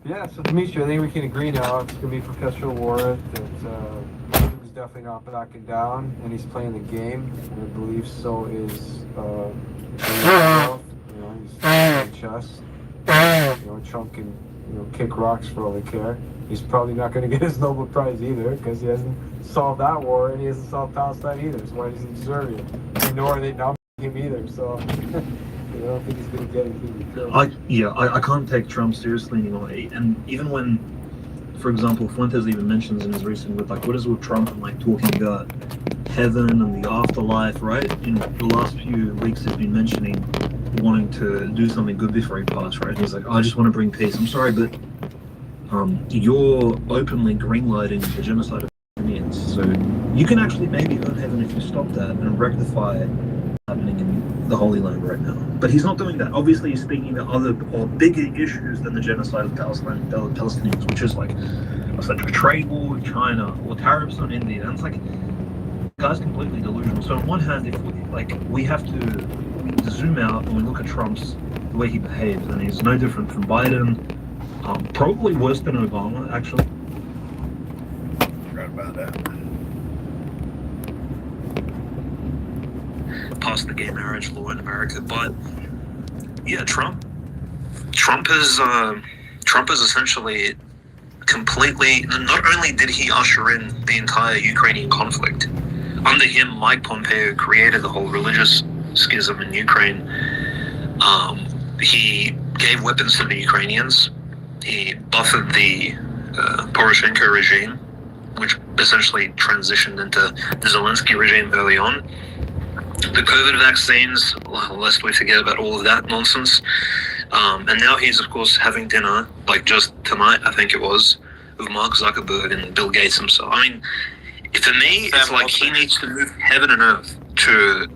Yeah, so Dimitri, I think we can agree now. It's going to be Professor Warren. He's definitely not backing down, and he's playing the game. And I believe so is himself. He's playing chess. Trump can kick rocks for all they care. He's probably not going to get his Nobel Prize either because he hasn't solved that war and he hasn't solved Palestine either. So why does he deserve it? Nor are they nominating him either. So I don't think he's going to get it. I can't take Trump seriously anymore. And even when, for example, Fuentes even mentions in his recent book, like, what is with Trump and like talking about heaven and the afterlife, right? In the last few weeks, he's been mentioning wanting to do something good before he passed, right? He's like, I just want to bring peace. I'm sorry, but you're openly greenlighting the genocide of Palestinians. So you can actually maybe earn heaven if you stop that and rectify happening in the Holy Land right now. But he's not doing that. Obviously, he's speaking about other or bigger issues than the genocide of Palestinians, which is like a trade war with China or tariffs on India. And it's like, guy's completely delusional. So on one hand, if we have to zoom out and we look at Trump's the way he behaves, and he's no different from Biden, probably worse than Obama, actually. Forgot about that. Passed the gay marriage law in America, but yeah, Trump is essentially completely. Not only did he usher in the entire Ukrainian conflict, under him, Mike Pompeo created the whole religious schism in Ukraine. He gave weapons to the Ukrainians. He buffered the Poroshenko regime, which essentially transitioned into the Zelensky regime early on. The COVID vaccines, lest we forget about all of that nonsense. And now he's, of course, having dinner, like just tonight, I think it was, with Mark Zuckerberg and Bill Gates himself. I mean, for me, it's like he needs to move heaven and earth to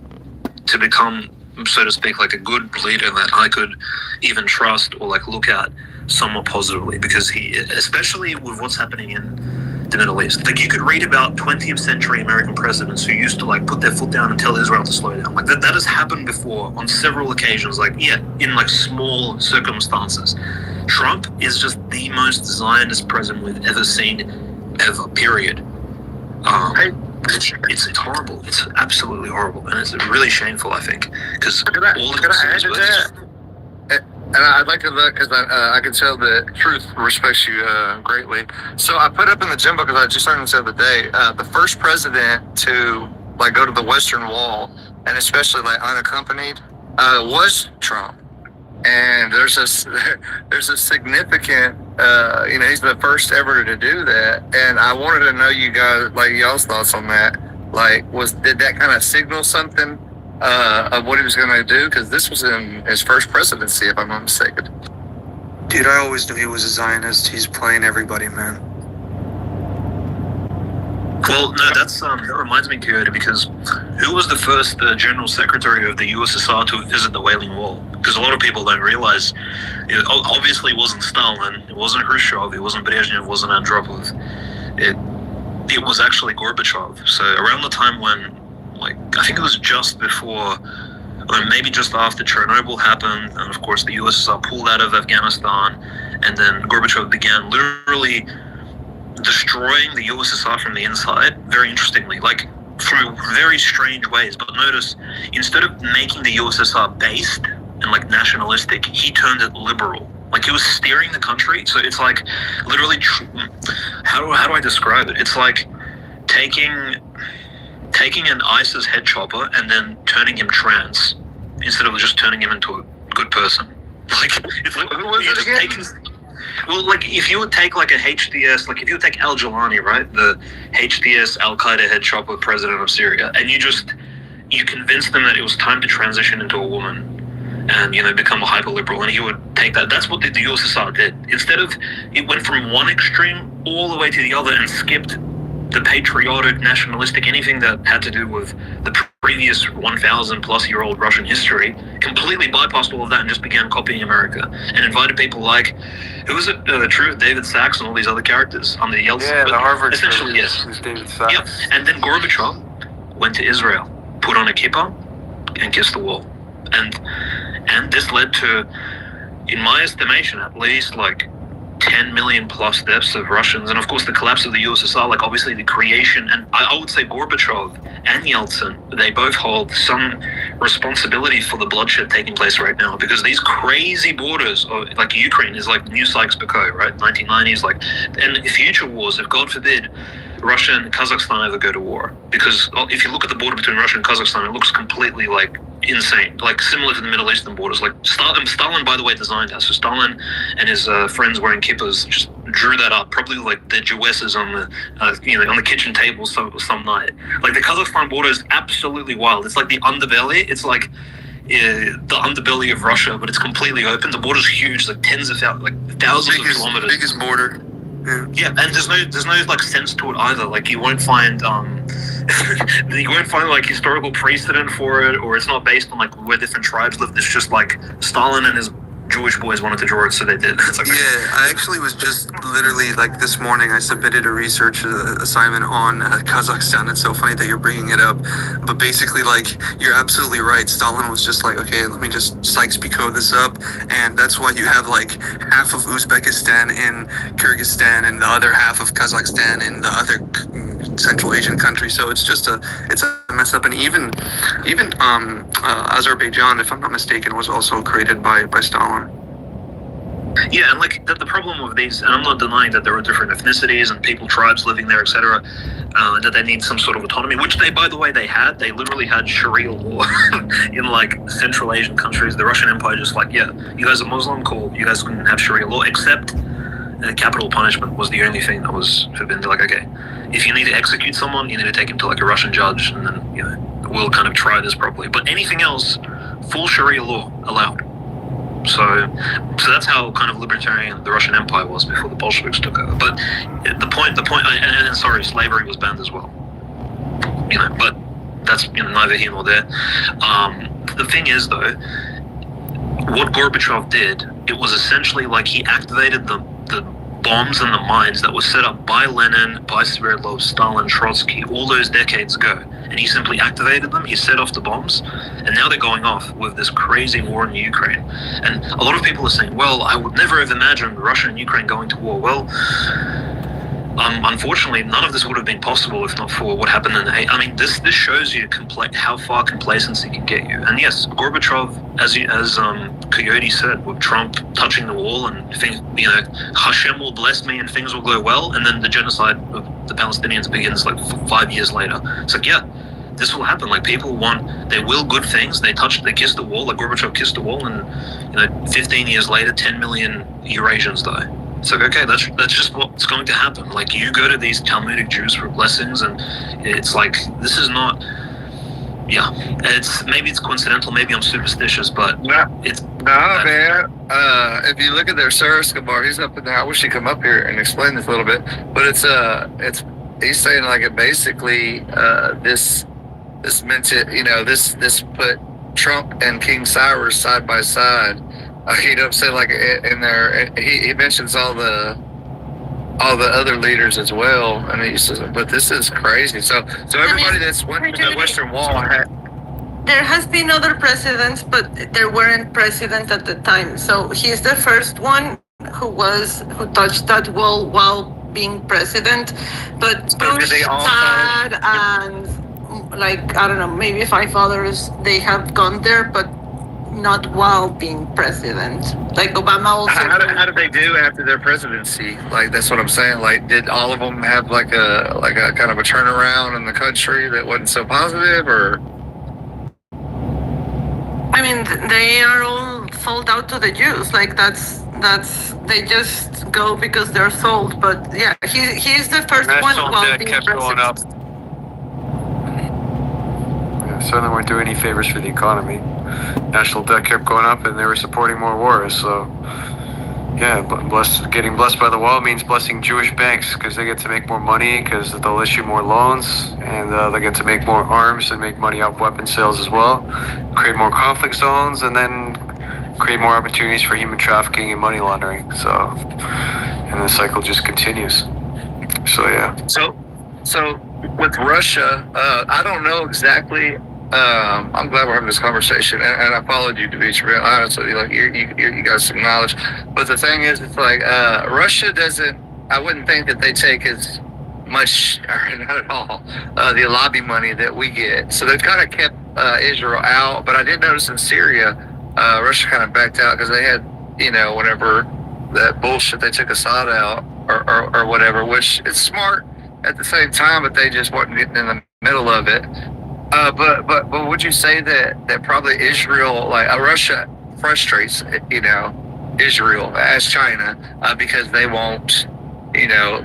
become, so to speak, like a good leader that I could even trust or like look at somewhat positively, because he, especially with what's happening in the Middle East, like you could read about 20th century American presidents who used to like put their foot down and tell Israel to slow down. Like that has happened before on several occasions, like in like small circumstances. Trump is just the most Zionist president we've ever seen, ever, period. It's horrible. It's absolutely horrible, and it's really shameful, I think, because all the and I'd like to look, because I can tell that truth respects you greatly. So I put up in the gym book, because I just learned this the other day, the first president to like go to the Western Wall, and especially like unaccompanied, was Trump. And there's a significant, he's the first ever to do that. And I wanted to know you guys, like y'all's thoughts on that. Like, did that kind of signal something of what he was going to do? Because this was in his first presidency, if I'm not mistaken. Dude, I always knew he was a Zionist. He's playing everybody, man. Well, no, that reminds me, Kyoto, because who was the first General Secretary of the USSR to visit the Wailing Wall? Because a lot of people don't realize, obviously it wasn't Stalin, it wasn't Khrushchev, it wasn't Brezhnev, it wasn't Andropov. It was actually Gorbachev. So around the time when, like, I think it was just before, or maybe just after Chernobyl happened, and of course the USSR pulled out of Afghanistan, and then Gorbachev began literally destroying the USSR from the inside, very interestingly, like through very strange ways. But notice, instead of making the USSR based and like nationalistic, he turned it liberal. Like he was steering the country. So it's like literally, how do I describe it? It's like taking an ISIS head chopper and then turning him trans instead of just turning him into a good person. Like it's like, who was it again? Well, like if you would take like a HTS, like if you would take Al Jilani, right, the HTS Al Qaeda head chopper president of Syria, and you convinced them that it was time to transition into a woman and become a hyper liberal, and he would take that. That's what the USSR did. Instead of, it went from one extreme all the way to the other and skipped the patriotic, nationalistic, anything that had to do with the previous 1,000 plus year old Russian history, completely bypassed all of that and just began copying America and invited people like, who was it, Truth, David Sachs and all these other characters on the Yeltsin. Yeah, the Harvard essentially, yes. It was David Sachs. Yep. And then Gorbachev went to Israel, put on a kippah, and kissed the wall. And this led to, in my estimation, at least like 10 10 million plus deaths of Russians, and of course the collapse of the USSR, like obviously the creation, and I would say Gorbachev and Yeltsin, they both hold some responsibility for the bloodshed taking place right now, because these crazy borders, like Ukraine is like new Sykes-Picot, right? 1990s, like, and future wars, if God forbid Russia and Kazakhstan ever go to war, because if you look at the border between Russia and Kazakhstan, it looks completely like insane, like similar to the Middle Eastern borders. Like Stalin, by the way, designed that. So Stalin and his friends wearing kippas just drew that up, probably like the Jewesses on the on the kitchen table some night. Like the Kazakhstan border is absolutely wild. It's like the underbelly. It's like the underbelly of Russia, but it's completely open. The border's huge, like tens of thousands, like thousands of kilometers. Biggest border. Yeah, and there's no like sense to it either. Like you won't find like historical precedent for it, or it's not based on like where different tribes live. It's just like Stalin and his Jewish boys wanted to draw it, so they did. It's like, Yeah, I actually was just literally like this morning. I submitted a research assignment on Kazakhstan. It's so funny that you're bringing it up, but basically, like, you're absolutely right. Stalin was just like, okay, let me just Sykes-Picot this up, and that's why you have like half of Uzbekistan in Kyrgyzstan and the other half of Kazakhstan in the other Central Asian country. So it's a mess up, and even Azerbaijan, if I'm not mistaken, was also created by Stalin. yeah, and like the problem with these, and I'm not denying that there are different ethnicities and people, tribes living there, etc., that they need some sort of autonomy, which they, by the way, they literally had Sharia law in like Central Asian countries. The Russian Empire just like, yeah, you guys are Muslim, cool, you guys can have Sharia law, except capital punishment was the only thing that was forbidden. They're like, okay, if you need to execute someone, you need to take him to like a Russian judge, and then we'll kind of try this properly. But anything else, full Sharia law allowed. So that's how kind of libertarian the Russian Empire was before the Bolsheviks took over. But the point, and sorry, slavery was banned as well. But that's neither here nor there. The thing is, though, what Gorbachev did, it was essentially like he activated the bombs and the mines that were set up by Lenin, by Sverdlov, Stalin, Trotsky, all those decades ago. And he simply activated them, he set off the bombs, and now they're going off with this crazy war in Ukraine. And a lot of people are saying, well, I would never have imagined Russia and Ukraine going to war. Well, unfortunately, none of this would have been possible if not for what happened in the... I mean, this shows you how far complacency can get you. And yes, Gorbachev, as Coyote said, with Trump touching the wall and think, Hashem will bless me and things will go well, and then the genocide of the Palestinians begins like 5 years later. It's like, yeah, this will happen. Like, people they will good things. They kiss the wall, like Gorbachev kissed the wall, and 15 years later, 10 million Eurasians die. It's like, okay, that's just what's going to happen. Like, you go to these Talmudic Jews for blessings, and it's like, this is not... Yeah, maybe it's coincidental, maybe I'm superstitious, but it's... No, man. If you look at their Sir Escobar, he's up in there. I wish he'd come up here and explain this a little bit. But he's saying like it basically this meant to, this put Trump and King Cyrus side by side. Say like in there, he mentions all the other leaders as well, and he says, but this is crazy. So everybody that's went to the Western Wall there has been other presidents, but there weren't presidents at the time. So he's the first one who touched that wall while being president. But Bush, Chad, and like, I don't know, maybe 5 others, they have gone there, but not while being president. Like Obama also. How did they do after their presidency? Like, that's what I'm saying. Like, did all of them have like a kind of a turnaround in the country that wasn't so positive, or? I mean, they are all sold out to the Jews. Like, that's they just go because they're sold. But yeah, he's the first one while being president. Going up. Certainly weren't doing any favors for the economy. National debt kept going up, and they were supporting more wars. So, yeah, getting blessed by the wall means blessing Jewish banks, because they get to make more money, because they'll issue more loans, and they get to make more arms and make money off weapon sales as well, create more conflict zones, and then create more opportunities for human trafficking and money laundering. So, and the cycle just continues. So, yeah. So with Russia, I don't know exactly I'm glad we're having this conversation, and I followed you to be real honest with you. Like you got some knowledge, but the thing is, it's like Russia doesn't. I wouldn't think that they take as much, or not at all, the lobby money that we get. So they've kind of kept Israel out. But I did notice in Syria, Russia kind of backed out because they had, whenever that bullshit, they took Assad out or whatever, which is smart at the same time, but they just weren't getting in the middle of it. But would you say that probably Israel, like Russia, frustrates Israel as China because they won't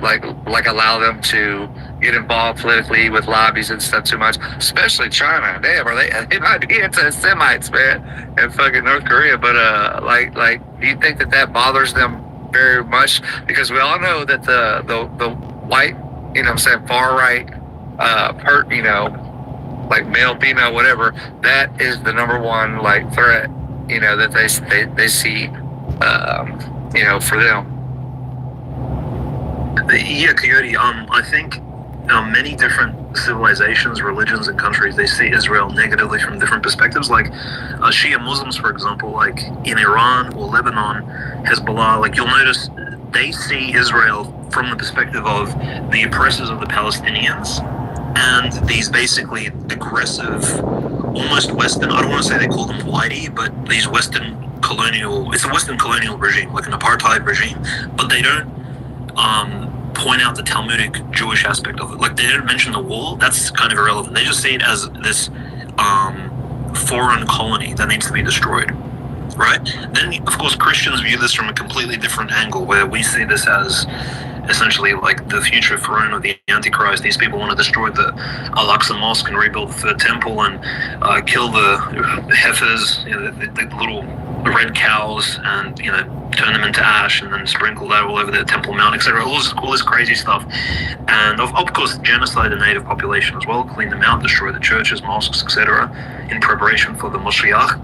like allow them to get involved politically with lobbies and stuff too much, especially China. Damn, they might be anti-Semites, man, in fucking North Korea. But like, do you think that bothers them very much? Because we all know that the white, far right, like male, female, whatever, that is the number one like threat, that they see, for them. Yeah, Coyote. I think many different civilizations, religions, and countries, they see Israel negatively from different perspectives. Like Shia Muslims, for example, like in Iran or Lebanon, Hezbollah. Like you'll notice they see Israel from the perspective of the oppressors of the Palestinians and these basically aggressive, almost Western. I don't want to say they call them whitey, but these Western colonial. It's a Western colonial regime, like an apartheid regime, but they don't point out the Talmudic Jewish aspect of it. Like they didn't mention the wall. That's kind of irrelevant. They just see it as this foreign colony that needs to be destroyed, right? Then of course Christians view this from a completely different angle, where we see this as essentially like the future throne of the Antichrist. These people want to destroy the Al-Aqsa Mosque and rebuild the Third Temple and kill the heifers, the little red cows, and turn them into ash and then sprinkle that all over the Temple Mount, etc. All this crazy stuff, and of course genocide the native population as well, clean them out, destroy the churches, mosques, etc. in preparation for the Moshiach.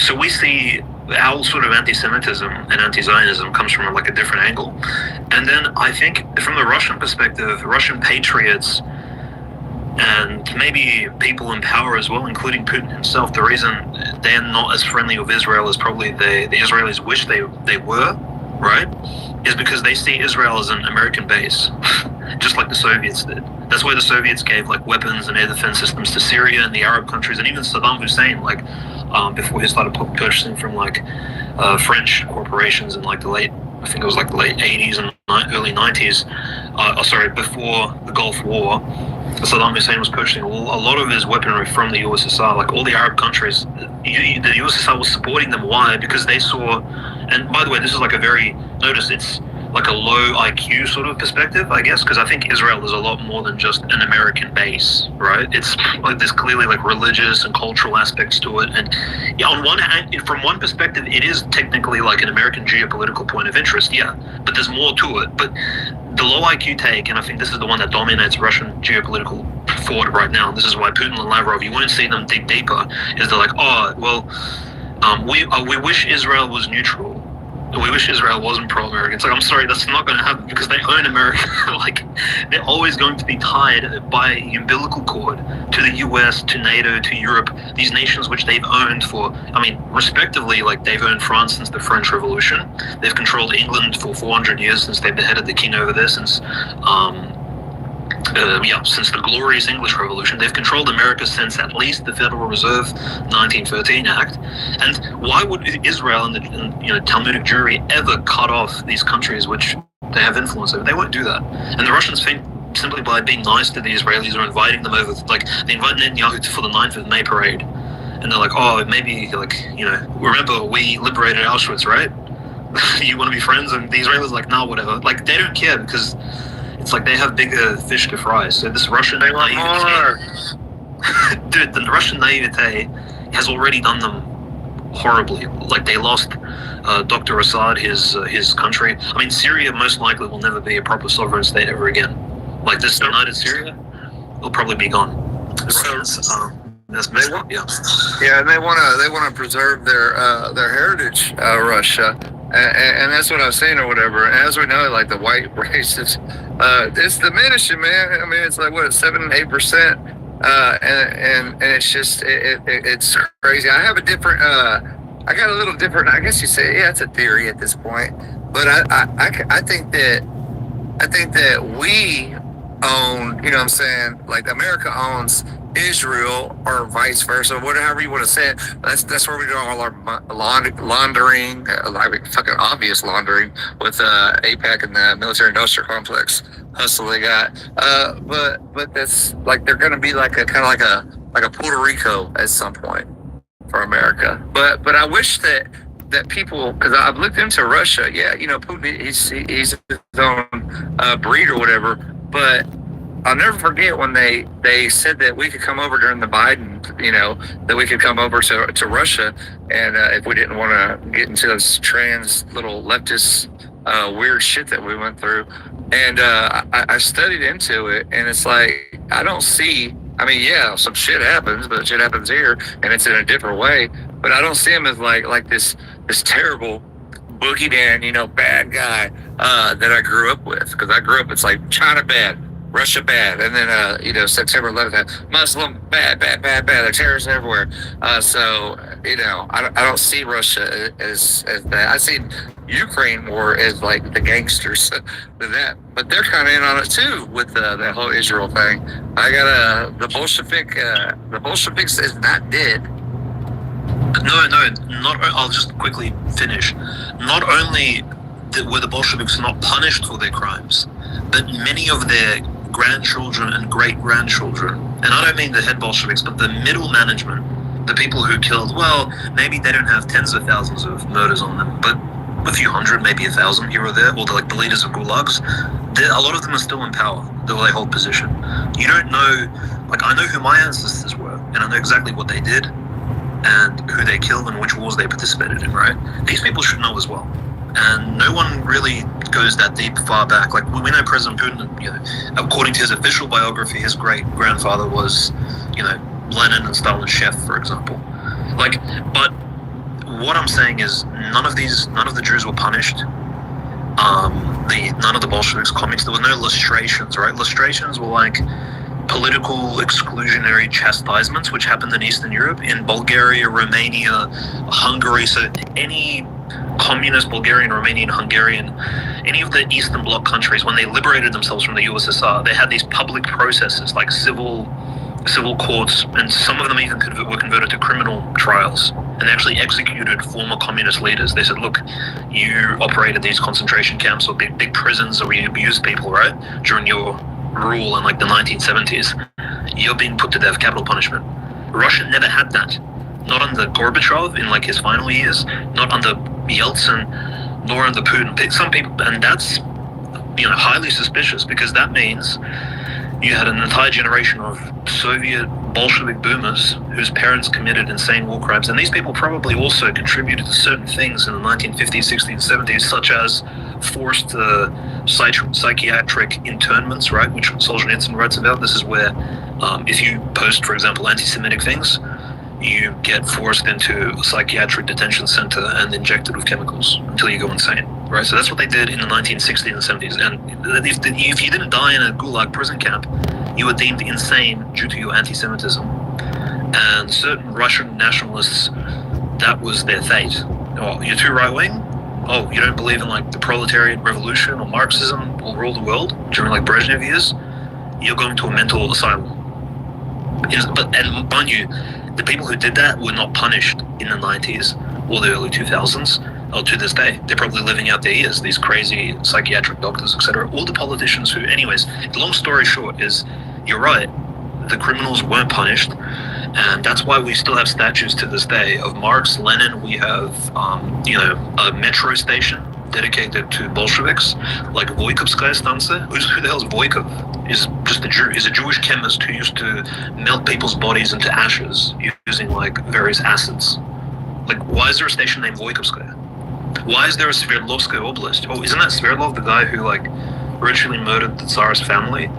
So we see our sort of anti-Semitism and anti-Zionism comes from like a different angle. And then I think from the Russian perspective, Russian patriots and maybe people in power as well, including Putin himself, the reason they're not as friendly with Israel as probably the Israelis wish they were, right, is because they see Israel as an American base, just like the Soviets did. That's why the Soviets gave like weapons and air defense systems to Syria and the Arab countries, and even Saddam Hussein, like before he started purchasing from like French corporations in like the late 80s and early 90s. Before the Gulf War, Saddam Hussein was purchasing a lot of his weaponry from the USSR. Like all the Arab countries, the USSR was supporting them. Why? Because they saw, and by the way, this is like it's like a low IQ sort of perspective, I guess, because I think Israel is a lot more than just an American base, right? It's like there's clearly like religious and cultural aspects to it, and on one hand, from one perspective, it is technically like an American geopolitical point of interest, yeah, but there's more to it. But the low IQ take, and I think this is the one that dominates Russian geopolitical thought right now. This is why Putin and Lavrov, you won't see them dig deeper, is they're like, we wish Israel was neutral. We wish Israel wasn't pro-American. It's like, I'm sorry, that's not going to happen because they own America. Like, they're always going to be tied by umbilical cord to the US, to NATO, to Europe, these nations which they've owned for, respectively, like they've owned France since the French Revolution. They've controlled England for 400 years since they beheaded the king over there, since the glorious English Revolution. They've controlled America since at least the Federal Reserve 1913 Act. And why would Israel and the Talmudic Jewry ever cut off these countries which they have influence over? They won't do that. And the Russians think simply by being nice to the Israelis or inviting them over, like they invite Netanyahu for the 9th of May parade. And they're like, remember we liberated Auschwitz, right? You want to be friends? And the Israelis are like, no, whatever. Like they don't care because it's like they have bigger fish to fry. So this Russian naivete, dude, the Russian naivete has already done them horribly. Like they lost Dr. Assad, his country. Syria most likely will never be a proper sovereign state ever again. Like this united Syria, will probably be gone. That's messed up, yeah. Yeah, and they want to preserve their heritage, Russia. And that's what I've seen or whatever. And as we know, like the white race is, it's diminishing, man. It's like, 7-8% and it's just it's crazy. I have a different I got a little different. I guess you say, yeah, it's a theory at this point, but I think that we own. You know what I'm saying? Like America owns Israel, or vice versa, whatever you want to say it. That's where we do all our laundering, like fucking obvious laundering with APAC and the military-industrial complex hustle they got. But that's like they're gonna be like a kind of like a Puerto Rico at some point for America. But I wish that people, because I've looked into Russia. Yeah, you know, Putin, he's his own breed or whatever. But I'll never forget when they said that we could come over during the Biden, you know, that we could come over to Russia, and if we didn't want to get into this trans little leftist weird shit that we went through. And I studied into it, and it's like I don't see. I mean, yeah, some shit happens, but shit happens here, and it's in a different way. But I don't see him as like this terrible boogeyman, you know, bad guy that I grew up with. Because I grew up, it's like China bad, Russia bad, and then you know, September 11th, Muslim bad. They're terrorists everywhere. So you know, I don't see Russia as that. I see Ukraine more as like the gangsters than that. But they're kind of in on it too with that whole Israel thing. I got the Bolsheviks is not dead. No, not. I'll just quickly finish. Not only were the Bolsheviks not punished for their crimes, but many of their grandchildren and great-grandchildren, and I don't mean the head Bolsheviks, but the middle management, the people who killed, well, maybe they don't have tens of thousands of murders on them, but a few hundred, maybe 1,000 here or there, or the leaders of gulags, a lot of them are still in power, they hold position. You don't know, like, I know who my ancestors were, and I know exactly what they did, and who they killed and which wars they participated in, right? These people should know as well. And no one really goes that deep, far back. Like, we know President Putin, you know, according to his official biography, his great-grandfather was, you know, Lenin and Stalin's chef, for example. Like, but what I'm saying is none of the Jews were punished. None of the Bolsheviks, communists, there was no lustrations, right? Lustrations were like political exclusionary chastisements, which happened in Eastern Europe, in Bulgaria, Romania, Hungary. So any communist Bulgarian, Romanian, Hungarian, any of the Eastern Bloc countries, when they liberated themselves from the USSR, they had these public processes like civil courts, and some of them even were converted to criminal trials, and they actually executed former communist leaders. They said, look, you operated these concentration camps or big prisons, or you abused people, right, during your rule in like the 1970s. You're being put to death, capital punishment. Russia never had that. Not under Gorbachev in like his final years, not under Yeltsin, nor under Putin. Some people, and that's, you know, highly suspicious, because that means you had an entire generation of Soviet Bolshevik boomers whose parents committed insane war crimes, and these people probably also contributed to certain things in the 1950s, 60s, 70s, such as forced psychiatric internments, right, which Solzhenitsyn writes about. This is where if you post, for example, anti-Semitic things, you get forced into a psychiatric detention center and injected with chemicals until you go insane, right? So that's what they did in the 1960s and 70s. And if you didn't die in a gulag prison camp, you were deemed insane due to your anti-Semitism. And certain Russian nationalists, that was their fate. Oh, you're too right-wing? Oh, you don't believe in like the proletariat revolution or Marxism will rule the world during like Brezhnev years? You're going to a mental asylum. And mind you, the people who did that were not punished in the 90s or the early 2000s, or to this day. They're probably living out their years, these crazy psychiatric doctors, etc. All the politicians who, anyways, long story short is, you're right, the criminals weren't punished, and that's why we still have statues to this day of Marx, Lenin. We have, a metro station dedicated to Bolsheviks, like Voikovskaya Stanция. Who the hell is Voikov? Is just a Jew. He's a Jewish chemist who used to melt people's bodies into ashes using like various acids. Like, why is there a station named Voikovskaya? Why is there a Sverdlovskaya Oblast? Oh, isn't that Sverdlov the guy who like ritually murdered the Tsar's family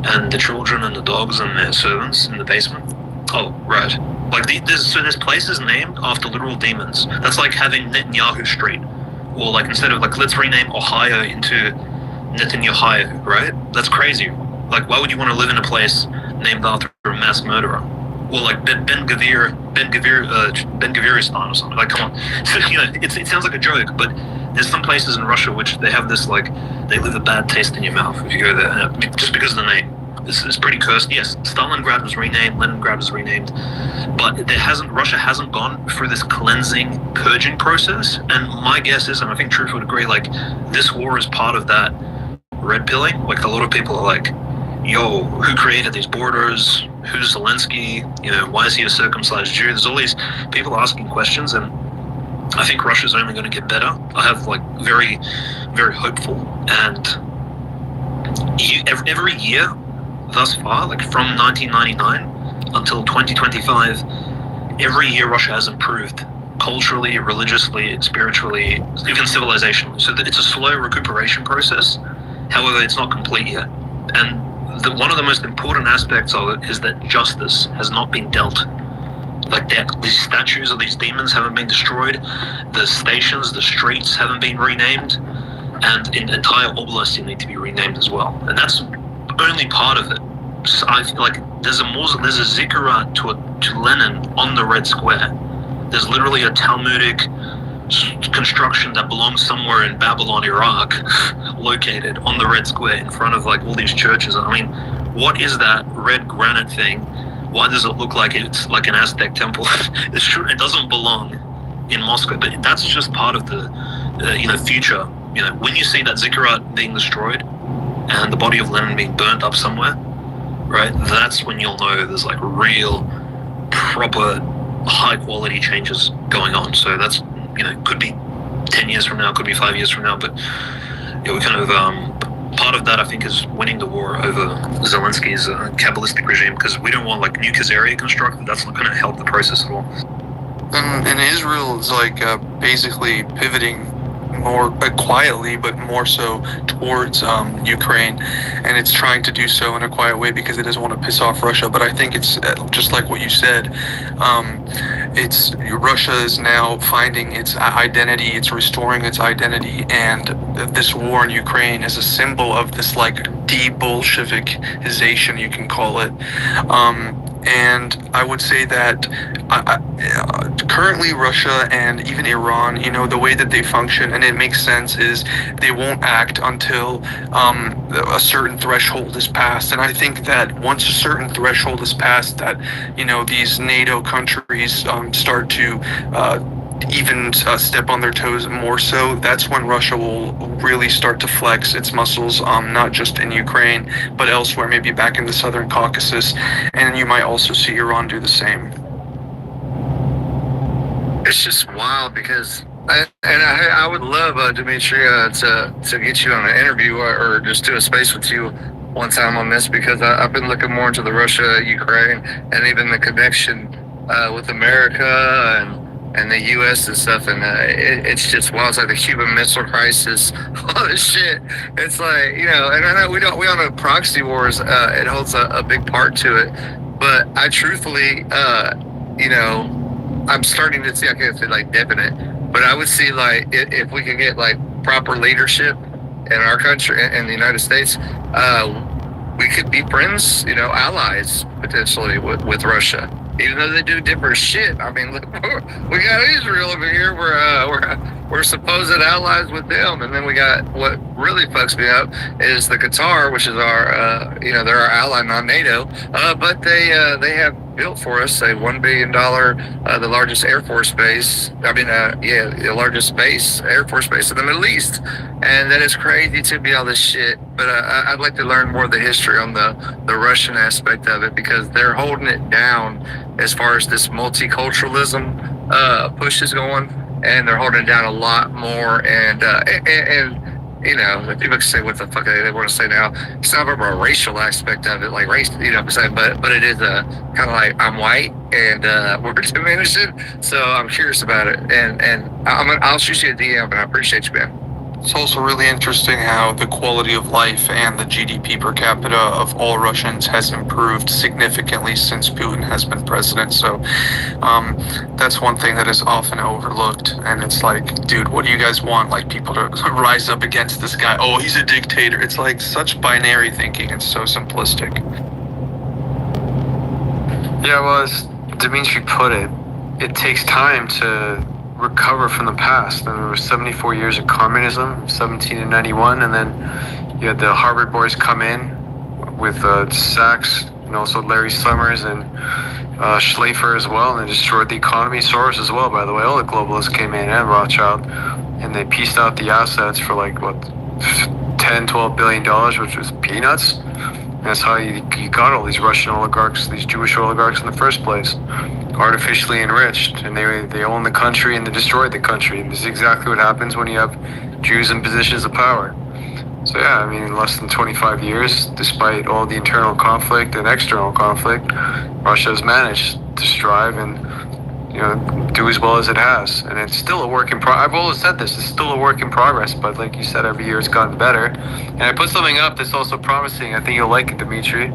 and the children and the dogs and their servants in the basement? Oh, right. Like there's places named after literal demons. That's like having Netanyahu Street, or like instead of like, let's rename Ohio into Netanyahu, right? That's crazy. Like, why would you want to live in a place named after a mass murderer. Well, like Ben Gaviristan or something. Like, come on. It sounds like a joke, but there's some places in Russia which they have this, like, they leave a bad taste in your mouth if you go there, just because of the name. It's pretty cursed. Yes, Stalingrad was renamed, Leningrad was renamed, but Russia hasn't gone through this cleansing, purging process. And my guess is, and I think Truth would agree, like, this war is part of that red pilling. Like, a lot of people are like, yo, who created these borders? Who's Zelensky? Why is he a circumcised Jew? There's all these people asking questions, and I think Russia's only going to get better. I have, like, very, very hopeful. And every year thus far, like from 1999 until 2025, every year Russia has improved culturally, religiously, spiritually, even civilizationally. So that it's a slow recuperation process. However, it's not complete yet. And one of the most important aspects of it is that justice has not been dealt. Like these statues of these demons haven't been destroyed, the stations, the streets haven't been renamed, and entire oblasts need to be renamed as well. And that's only part of it. So I feel like there's a zikkurat to Lenin on the Red Square. There's literally a Talmudic construction that belongs somewhere in Babylon, Iraq, located on the Red Square in front of, like, all these churches. I mean, what is that red granite thing? Why does it look like it's like an Aztec temple? It's true, it doesn't belong in Moscow, but that's just part of the future. When you see that zikkurat being destroyed and the body of Lenin being burnt up somewhere, right? That's when you'll know there's, like, real, proper, high quality changes going on. So that's, could be 10 years from now, could be 5 years from now, but we kind of part of that, I think, is winning the war over Zelensky's Kabbalistic regime, because we don't want, like, new Khazaria constructed. That's not going to help the process at all. And Israel is, like, basically pivoting more quietly, but more so towards Ukraine, and it's trying to do so in a quiet way because it doesn't want to piss off Russia. But I think it's just like what you said. It's Russia is now finding its identity. It's restoring its identity, and this war in Ukraine is a symbol of this, like, de-Bolshevikization, you can call it. And I would say that currently Russia and even Iran, the way that they function, and it makes sense, is they won't act until a certain threshold is passed. And I think that once a certain threshold is passed, that, these NATO countries start to even step on their toes more so, that's when Russia will really start to flex its muscles, not just in Ukraine, but elsewhere, maybe back in the southern Caucasus. And you might also see Iran do the same. It's just wild because I would love, Dimitri, to get you on an interview or just do a space with you one time on this, because I've been looking more into the Russia-Ukraine and even the connection with America and the U.S. and stuff, and it's just wild. It's like the Cuban Missile Crisis, all this shit. It's like, and I know we all know proxy wars. It holds a big part to it, but I truthfully, I'm starting to see. I can't say like definite, but I would see, like, if we could get, like, proper leadership in our country, in the United States, we could be friends, allies potentially with Russia. Even though they do different shit. I mean, look, we got Israel over here. We're supposed allies with them, and then we got, what really fucks me up is the Qatar, which is our, they're our ally, not NATO. But they have built for us a $1 billion, the largest Air Force base. The largest Air Force base in the Middle East. And that is crazy to be all this shit. But I'd like to learn more of the history on the Russian aspect of it, because they're holding it down as far as this multiculturalism push is going, and they're holding it down a lot more. And people can say what the fuck they want to say now. It's not about a racial aspect of it, like race, but it is a kind of like, I'm white and we're diminishing. So I'm curious about it, and I'll shoot you a DM, and I appreciate you, man. It's also really interesting how the quality of life and the GDP per capita of all Russians has improved significantly since Putin has been president. So that's one thing that is often overlooked. And it's like, dude, what do you guys want? Like, people to rise up against this guy? Oh, he's a dictator. It's like such binary thinking. It's so simplistic. Yeah, well, as Dmitry put it, it takes time to recover from the past. And there was 74 years of communism, 17 and 91, and then you had the Harvard boys come in with Sachs and also Larry Summers and Schlafer as well, and they destroyed the economy. Soros as well, by the way. All the globalists came in, and Rothschild, and they pieced out the assets for like, what, 10, 12 billion dollars, which was peanuts. That's how you got all these Russian oligarchs, these Jewish oligarchs in the first place, artificially enriched, and they own the country and they destroyed the country. And this is exactly what happens when you have Jews in positions of power. So yeah, I mean, in less than 25 years, despite all the internal conflict and external conflict, Russia has managed to strive and, you know, do as well as it has. And it's still a work in progress. I've always said this, it's still a work in progress, but like you said, every year it's gotten better. And I put something up that's also promising. I think you'll like it, Dmitry.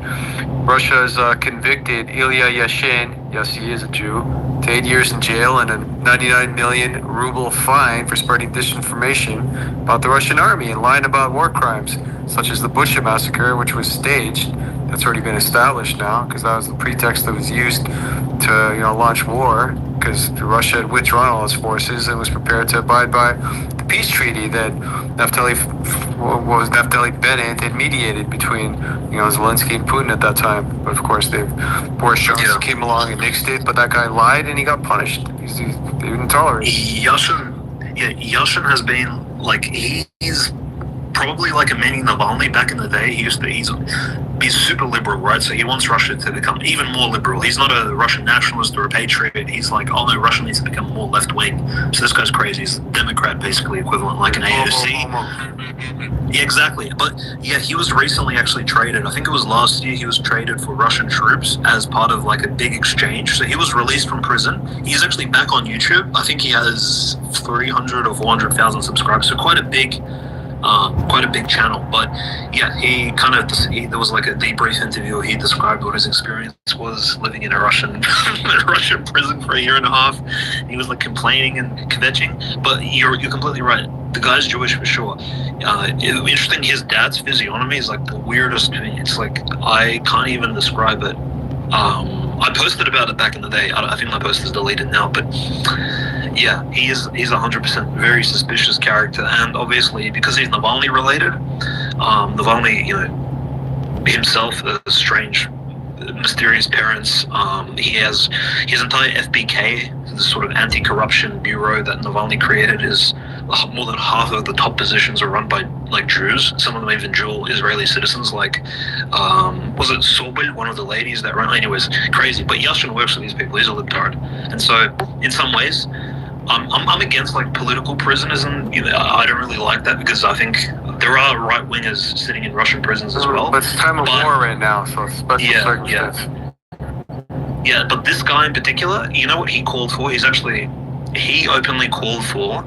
Russia has convicted Ilya Yashin, yes, he is a Jew, to 8 years in jail and a 99 million ruble fine for spreading disinformation about the Russian army and lying about war crimes, such as the Bucha massacre, which was staged. That's already been established now, because that was the pretext that was used to, you know, launch war, because Russia had withdrawn all its forces and was prepared to abide by the peace treaty that Naftali Bennett had mediated between, you know, Zelensky and Putin at that time. But of course, Boris Johnson came along and nixed it, but that guy lied and he got punished. They didn't tolerate it. Yashin has been like, he's probably like a mini Navalny back in the day. He's super liberal, right? So he wants Russia to become even more liberal. He's not a Russian nationalist or a patriot. He's like, oh no, Russia needs to become more left-wing. So this guy's crazy. He's a Democrat, basically equivalent, like an AOC. Yeah, exactly. But yeah, he was recently actually traded. I think it was last year he was traded for Russian troops as part of like a big exchange. So he was released from prison. He's actually back on YouTube. I think he has 300 or 400,000 subscribers. So quite a big channel. But yeah, he kind of, there was like a debrief interview. He described what his experience was living in a Russian Russian prison for 1.5 years. He was like complaining and kvetching. But you're completely right. The guy's Jewish for sure. Interesting, his dad's physiognomy is like the weirdest thing. It's like, I can't even describe it. I posted about it back in the day. I think my post is deleted now, but yeah, he's 100% very suspicious character, and obviously because he's Navalny related, Navalny, you know, himself, strange, mysterious parents. He has his entire FBK, the sort of anti-corruption bureau that Navalny created, is more than half of the top positions are run by like Jews. Some of them even dual Israeli citizens, like was it Sobel, one of the ladies that ran? Anyways, crazy. But Yashin works with these people. He's a libtard, and so in some ways, I'm against like political prisoners, and you know, I don't really like that, because I think there are right wingers sitting in Russian prisons as well. But it's time of war right now, so it's special circumstance. Yeah, but this guy in particular, you know what he called for? He openly called for.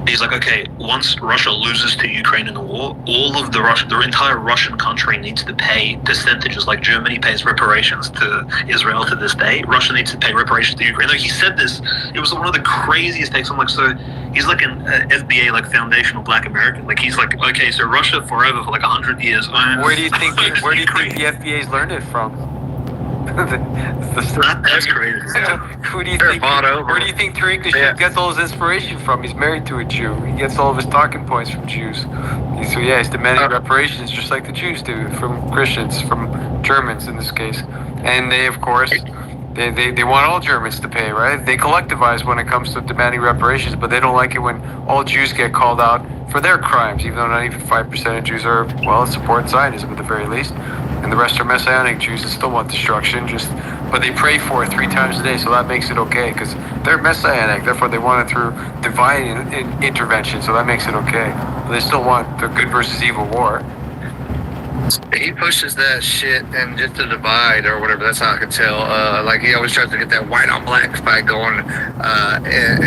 He's like, okay, once Russia loses to Ukraine in the war, all of the entire Russian country needs to pay percentages, like Germany pays reparations to Israel to this day. Russia needs to pay reparations to Ukraine. Like, he said this, it was one of the craziest takes. I'm like, so he's like an FBA, like foundational Black American. Like, he's like, okay, so Russia forever for like 100 years. Where do you think the FBA's learned it from? That's crazy. Who do you think? Where do you think Tariq Nasheed gets all his inspiration from? He's married to a Jew. He gets all of his talking points from Jews. So yeah, he's demanding reparations just like the Jews do, from Christians, from Germans in this case. And they, of course, they want all Germans to pay, right? They collectivize when it comes to demanding reparations, but they don't like it when all Jews get called out for their crimes, even though not even 5% of Jews are, well, support Zionism at the very least. And the rest are Messianic Jews that still want destruction, but they pray for it 3 times a day, so that makes it okay, because they're Messianic, therefore they want it through divine intervention, so that makes it okay. But they still want the good versus evil war. He pushes that shit and just to divide or whatever. That's how I can tell. Like, he always tries to get that white on black fight going, and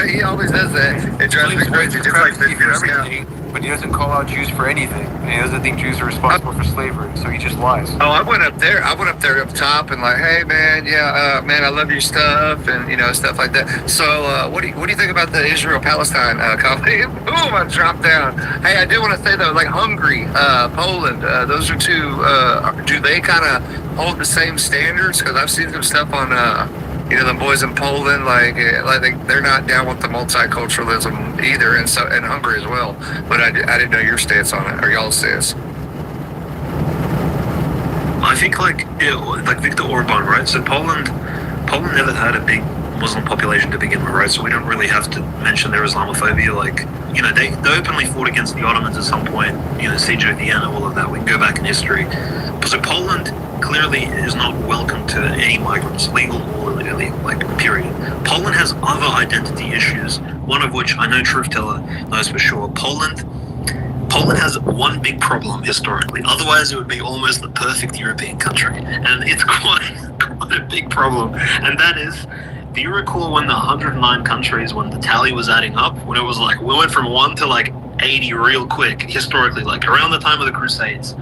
he always does that. It drives me crazy. Just like the Girl Scout. But he doesn't call out Jews for anything, and he doesn't think Jews are responsible for slavery, so he just lies. Oh, I went up there up top and like, hey man, man, I love your stuff, and you know, stuff like that. So what do you think about the Israel-Palestine conflict? Boom, I dropped down. Hey, I do want to say though, like Hungary, Poland. Those are two. Do they kind of hold the same standards? Because I've seen some stuff on, the boys in Poland, like they're not down with the multiculturalism either, and so in Hungary as well. But I didn't know your stance on it or y'all's stance. I think like Viktor Orban, right? So Poland never had a big Muslim population to begin with, right? So we don't really have to mention their Islamophobia. Like, they openly fought against the Ottomans at some point. Siege of Vienna, all of that. We can go back in history. So Poland clearly is not welcome to any migrants, legal or illegal, period. Poland has other identity issues, one of which I know Truth Teller knows for sure. Poland has one big problem historically. Otherwise, it would be almost the perfect European country. And it's quite a big problem. And that is, do you recall when the 109 countries, when the tally was adding up, when it was like, we went from 1 to 80 real quick, historically, around the time of the Crusades.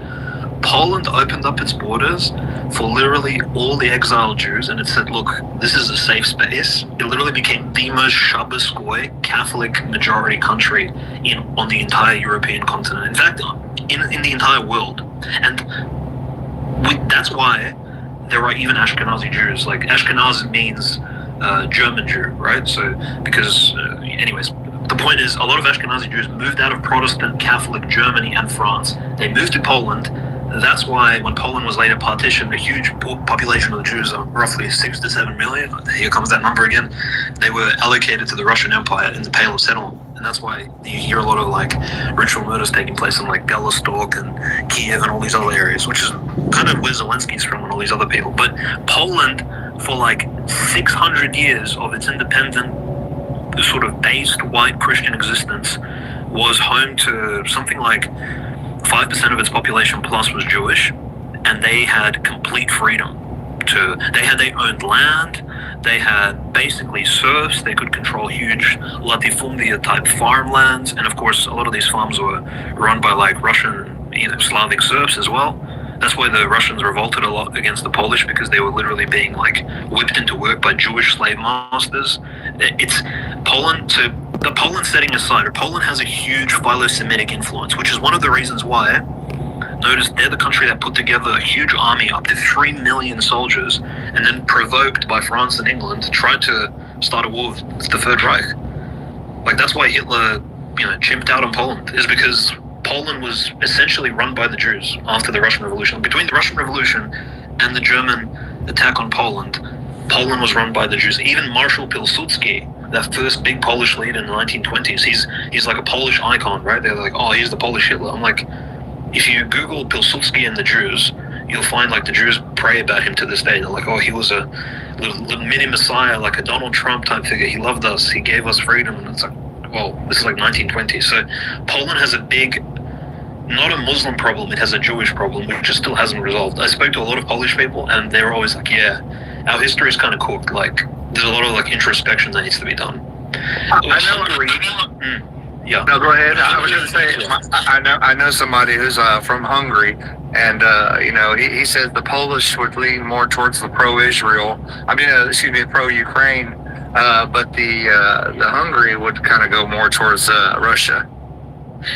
Poland opened up its borders for literally all the exiled Jews, and it said, look, this is a safe space. It literally became the most Shabbos-goy Catholic majority country on the entire European continent. In fact, in the entire world. And that's why there are even Ashkenazi Jews. Ashkenaz means German Jew, right? So, because, anyways, the point is, a lot of Ashkenazi Jews moved out of Protestant Catholic Germany and France. They moved to Poland. That's why when Poland was later partitioned, a huge population of the Jews, roughly 6 to 7 million, here comes that number again, they were allocated to the Russian Empire in the Pale of Settlement. And that's why you hear a lot of ritual murders taking place in Bialystok and Kiev and all these other areas, which is kind of where Zelensky's from and all these other people. But Poland, for 600 years of its independent, sort of based white Christian existence, was home to something like 5% of its population plus was Jewish, and they had complete freedom. They owned land, they had basically serfs, they could control huge latifundia type farmlands, and of course a lot of these farms were run by Russian, Slavic serfs as well. That's why the Russians revolted a lot against the Polish, because they were literally being whipped into work by Jewish slave masters. It's Poland, so the Poland setting aside, Poland has a huge Philo-Semitic influence, which is one of the reasons why, notice they're the country that put together a huge army, up to 3 million soldiers, and then provoked by France and England, tried to start a war with the Third Reich. That's why Hitler, chimped out on Poland, is because Poland was essentially run by the Jews after the Russian Revolution. Between the Russian Revolution and the German attack on Poland, Poland was run by the Jews. Even Marshal Pilsudski, that first big Polish leader in the 1920s, he's like a Polish icon, right? They're like, oh, he's the Polish Hitler. I'm like, if you Google Pilsudski and the Jews, you'll find the Jews pray about him to this day. They're like, oh, he was a little mini messiah, like a Donald Trump type figure. He loved us. He gave us freedom. And it's like, well, this is 1920. So Poland has a big, not a Muslim problem, it has a Jewish problem, which just still hasn't resolved. I spoke to a lot of Polish people, and they were always like, yeah, our history is kind of cooked. There's a lot of introspection that needs to be done. Yeah. No, go ahead. I was going to say, I know somebody who's from Hungary, and he says the Polish would lean more towards the pro-Israel. Pro-Ukraine, but the Hungary would kind of go more towards Russia.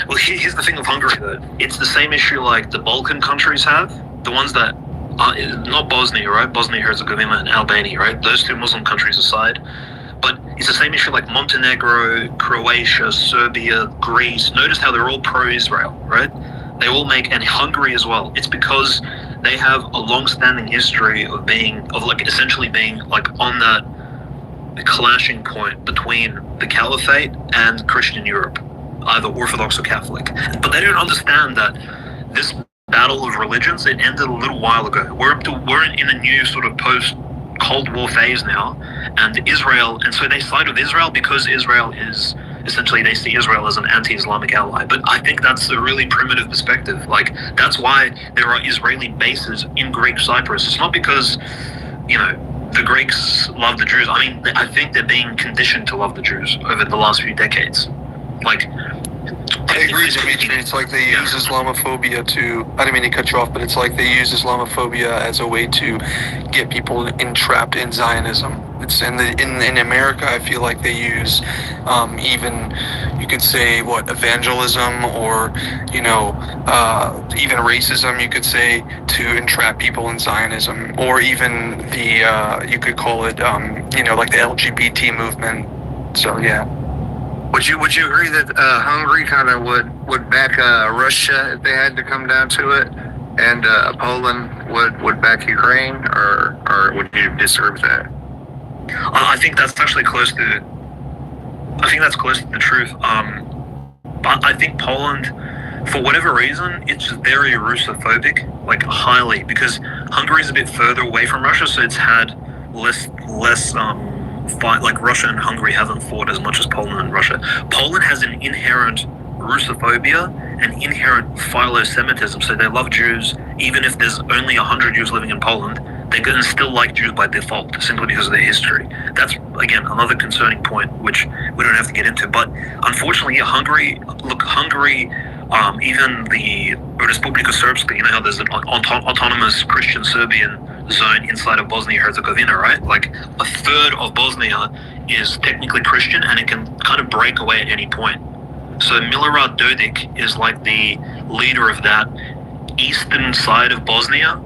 Well, here's the thing with Hungary, though. It's the same issue the Balkan countries have. The ones that are, not Bosnia, right? Bosnia-Herzegovina and Albania, right? Those two Muslim countries aside. But it's the same issue Montenegro, Croatia, Serbia, Greece. Notice how they're all pro-Israel, right? They all and Hungary as well. It's because they have a long-standing history of essentially being on that clashing point between the Caliphate and Christian Europe, either Orthodox or Catholic. But they don't understand that this battle of religions, it ended a little while ago. We're in a new sort of post-Cold War phase now, and Israel, and so they side with Israel because Israel is, essentially they see Israel as an anti-Islamic ally. But I think that's a really primitive perspective. That's why there are Israeli bases in Greek Cyprus. It's not because, the Greeks love the Jews. I mean, I think they're being conditioned to love the Jews over the last few decades. I agree, Dimitri. It's they use Islamophobia to, I didn't mean to cut you off, but it's they use Islamophobia as a way to get people entrapped in Zionism. It's in America, I feel they use even you could say, evangelism, or, even racism, you could say, to entrap people in Zionism, or even you could call it, like the LGBT movement. So, yeah. Would you agree that Hungary kind of would back Russia if they had to come down to it, and Poland would back Ukraine, or would you disagree with that? I think that's actually close to. I think that's close to the truth. But I think Poland, for whatever reason, it's just very Russophobic, like highly, because Hungary is a bit further away from Russia, so it's had less fight. Like Russia and Hungary haven't fought as much as Poland and Russia. Poland has an inherent Russophobia and inherent philo-Semitism, so they love Jews, even if there's only 100 Jews living in Poland. They're going to still like Jews by default, simply because of their history. That's, again, another concerning point, which we don't have to get into. But unfortunately, Hungary, even the Respublika Srpska, you know how there's an autonomous Christian Serbian zone inside of Bosnia-Herzegovina, right? Like a third of Bosnia is technically Christian, and it can kind of break away at any point. So Milorad Dodik is like the leader of that eastern side of Bosnia.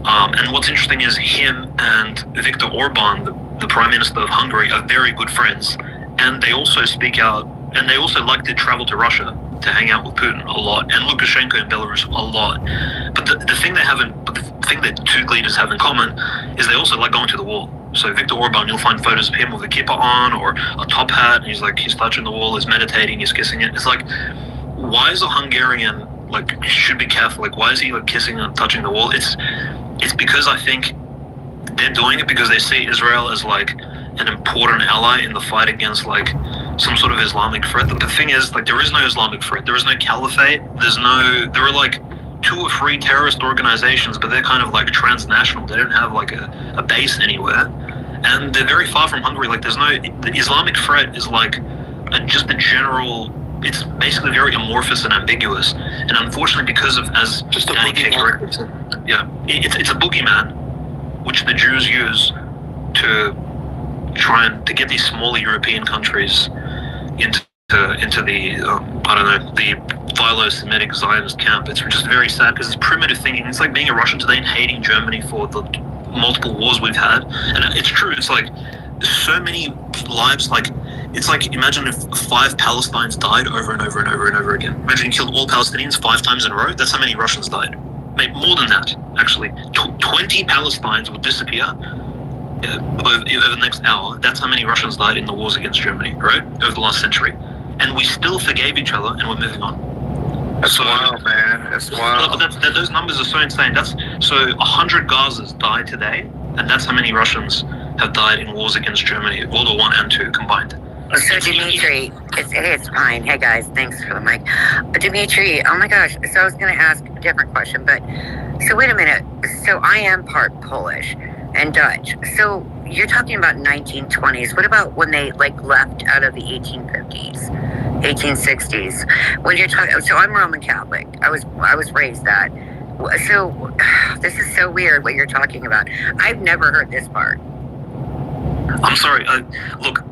And what's interesting is him and Viktor Orban, the Prime Minister of Hungary, are very good friends. And they also speak out, and they also like to travel to Russia to hang out with Putin a lot, and Lukashenko in Belarus a lot. But the thing that two leaders have in common is they also like going to the wall. So Viktor Orban, you'll find photos of him with a kippah on or a top hat, and he's touching the wall, he's meditating, he's kissing it. It's like, why is a Hungarian, should be careful, why is he kissing and touching the wall? It's because I think they're doing it because they see Israel as an important ally in the fight against some sort of Islamic threat. The thing is, there is no Islamic threat. There is no caliphate. There are 2 or 3 terrorist organizations, but they're kind of transnational. They don't have a base anywhere, and they're very far from Hungary. The Islamic threat is just a general. It's basically very amorphous and ambiguous, and unfortunately, because of, as Just a Danny K correctly said, it's a boogeyman, which the Jews use to try and to get these smaller European countries into the the philo-Semitic Zionist camp. It's just very sad because it's primitive thinking. It's like being a Russian today and hating Germany for the multiple wars we've had, and it's true. It's so many lives. It's imagine if 5 Palestinians died over and over and over and over again. Imagine you killed all Palestinians 5 times in a row. That's how many Russians died. Maybe more than that, actually. 20 Palestinians would disappear over the next hour. That's how many Russians died in the wars against Germany, right? Over the last century. And we still forgave each other, and we're moving on. That's wild, man. That's wild. But those numbers are so insane. 100 Gazas died today, and that's how many Russians have died in wars against Germany, World War I and II combined. So Dimitri, it's fine. Hey guys, thanks for the mic. Dimitri, oh my gosh. So I was going to ask a different question, but so wait a minute. So I am part Polish and Dutch. So you're talking about 1920s. What about when they left out of the 1850s, 1860s? When you're talking, so I'm Roman Catholic. I was raised that. So this is so weird what you're talking about. I've never heard this part. I'm sorry. Look,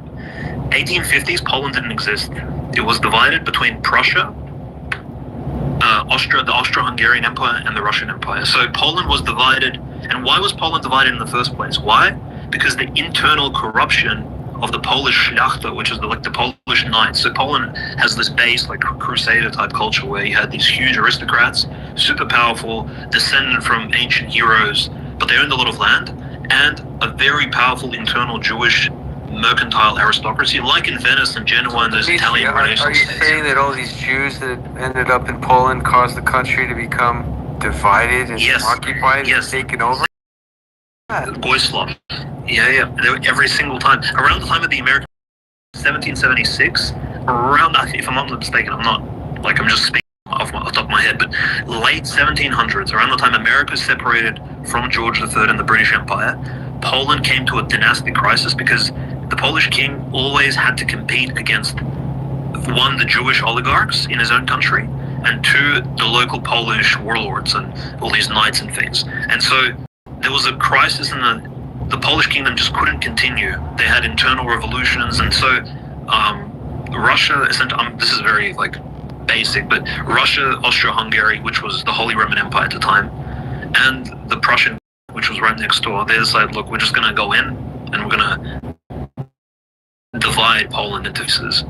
1850s, Poland didn't exist. It was divided between Prussia, the Austro-Hungarian Empire, and the Russian Empire. So Poland was divided. And why was Poland divided in the first place? Why? Because the internal corruption of the Polish Szlachta, which is the Polish knights. So Poland has this base, Crusader type culture, where you had these huge aristocrats, super powerful, descended from ancient heroes, but they owned a lot of land, and a very powerful internal Jewish mercantile aristocracy, like in Venice and Genoa and those Italian Renaissance Are you days. saying that all these Jews that ended up in Poland caused the country to become divided and Yes. occupied Yes. and taken over? Goyslav. Yeah. They were every single time. Around the time of the American 1776, around that, if I'm not mistaken, I'm just speaking off the top of my head, but late 1700s, around the time America separated from George III and the British Empire, Poland came to a dynastic crisis because the Polish king always had to compete against, 1, the Jewish oligarchs in his own country, and 2, the local Polish warlords and all these knights and things. And so there was a crisis, and the Polish kingdom just couldn't continue. They had internal revolutions, and so Russia, this is very like basic, but Russia, Austro-Hungary, which was the Holy Roman Empire at the time, and the Prussian, which was right next door, they decided, look, we're just going to go in and we're going to divide Poland into pieces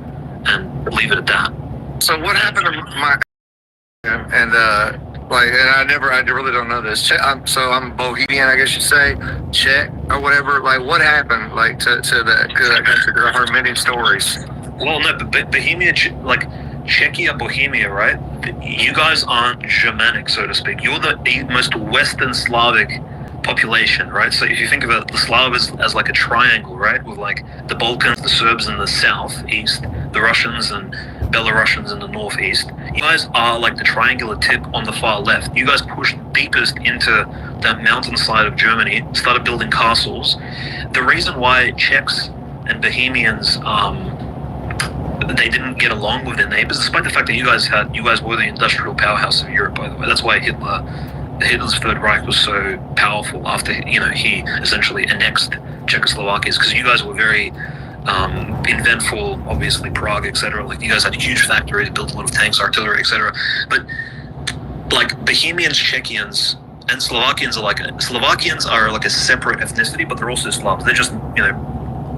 and leave it at that. So what happened to my and I really don't know this. I'm Bohemian, I guess you say, Czech or whatever. Like, what happened, like to that? Because I heard many stories. Well, no, but Bohemia, like Czechia, Bohemia, right? You guys aren't Germanic, so to speak. You're the most Western Slavic population, right? So if you think about the Slavs as like a triangle, right, with like the Balkans, the Serbs in the southeast, the Russians and Belarusians in the northeast, you guys are like the triangular tip on the far left. You guys pushed deepest into that mountainside of Germany, started building castles. The reason why Czechs and Bohemians they didn't get along with their neighbors, despite the fact that you guys were the industrial powerhouse of Europe, by the way. That's why Hitler's Third Reich was so powerful after he essentially annexed Czechoslovakia, because you guys were very inventful, obviously Prague, etc. Like you guys had huge factories, built a lot of tanks, artillery, etc. But like Bohemians, Czechians, and Slovakians are like a separate ethnicity, but they're also Slavs. They're just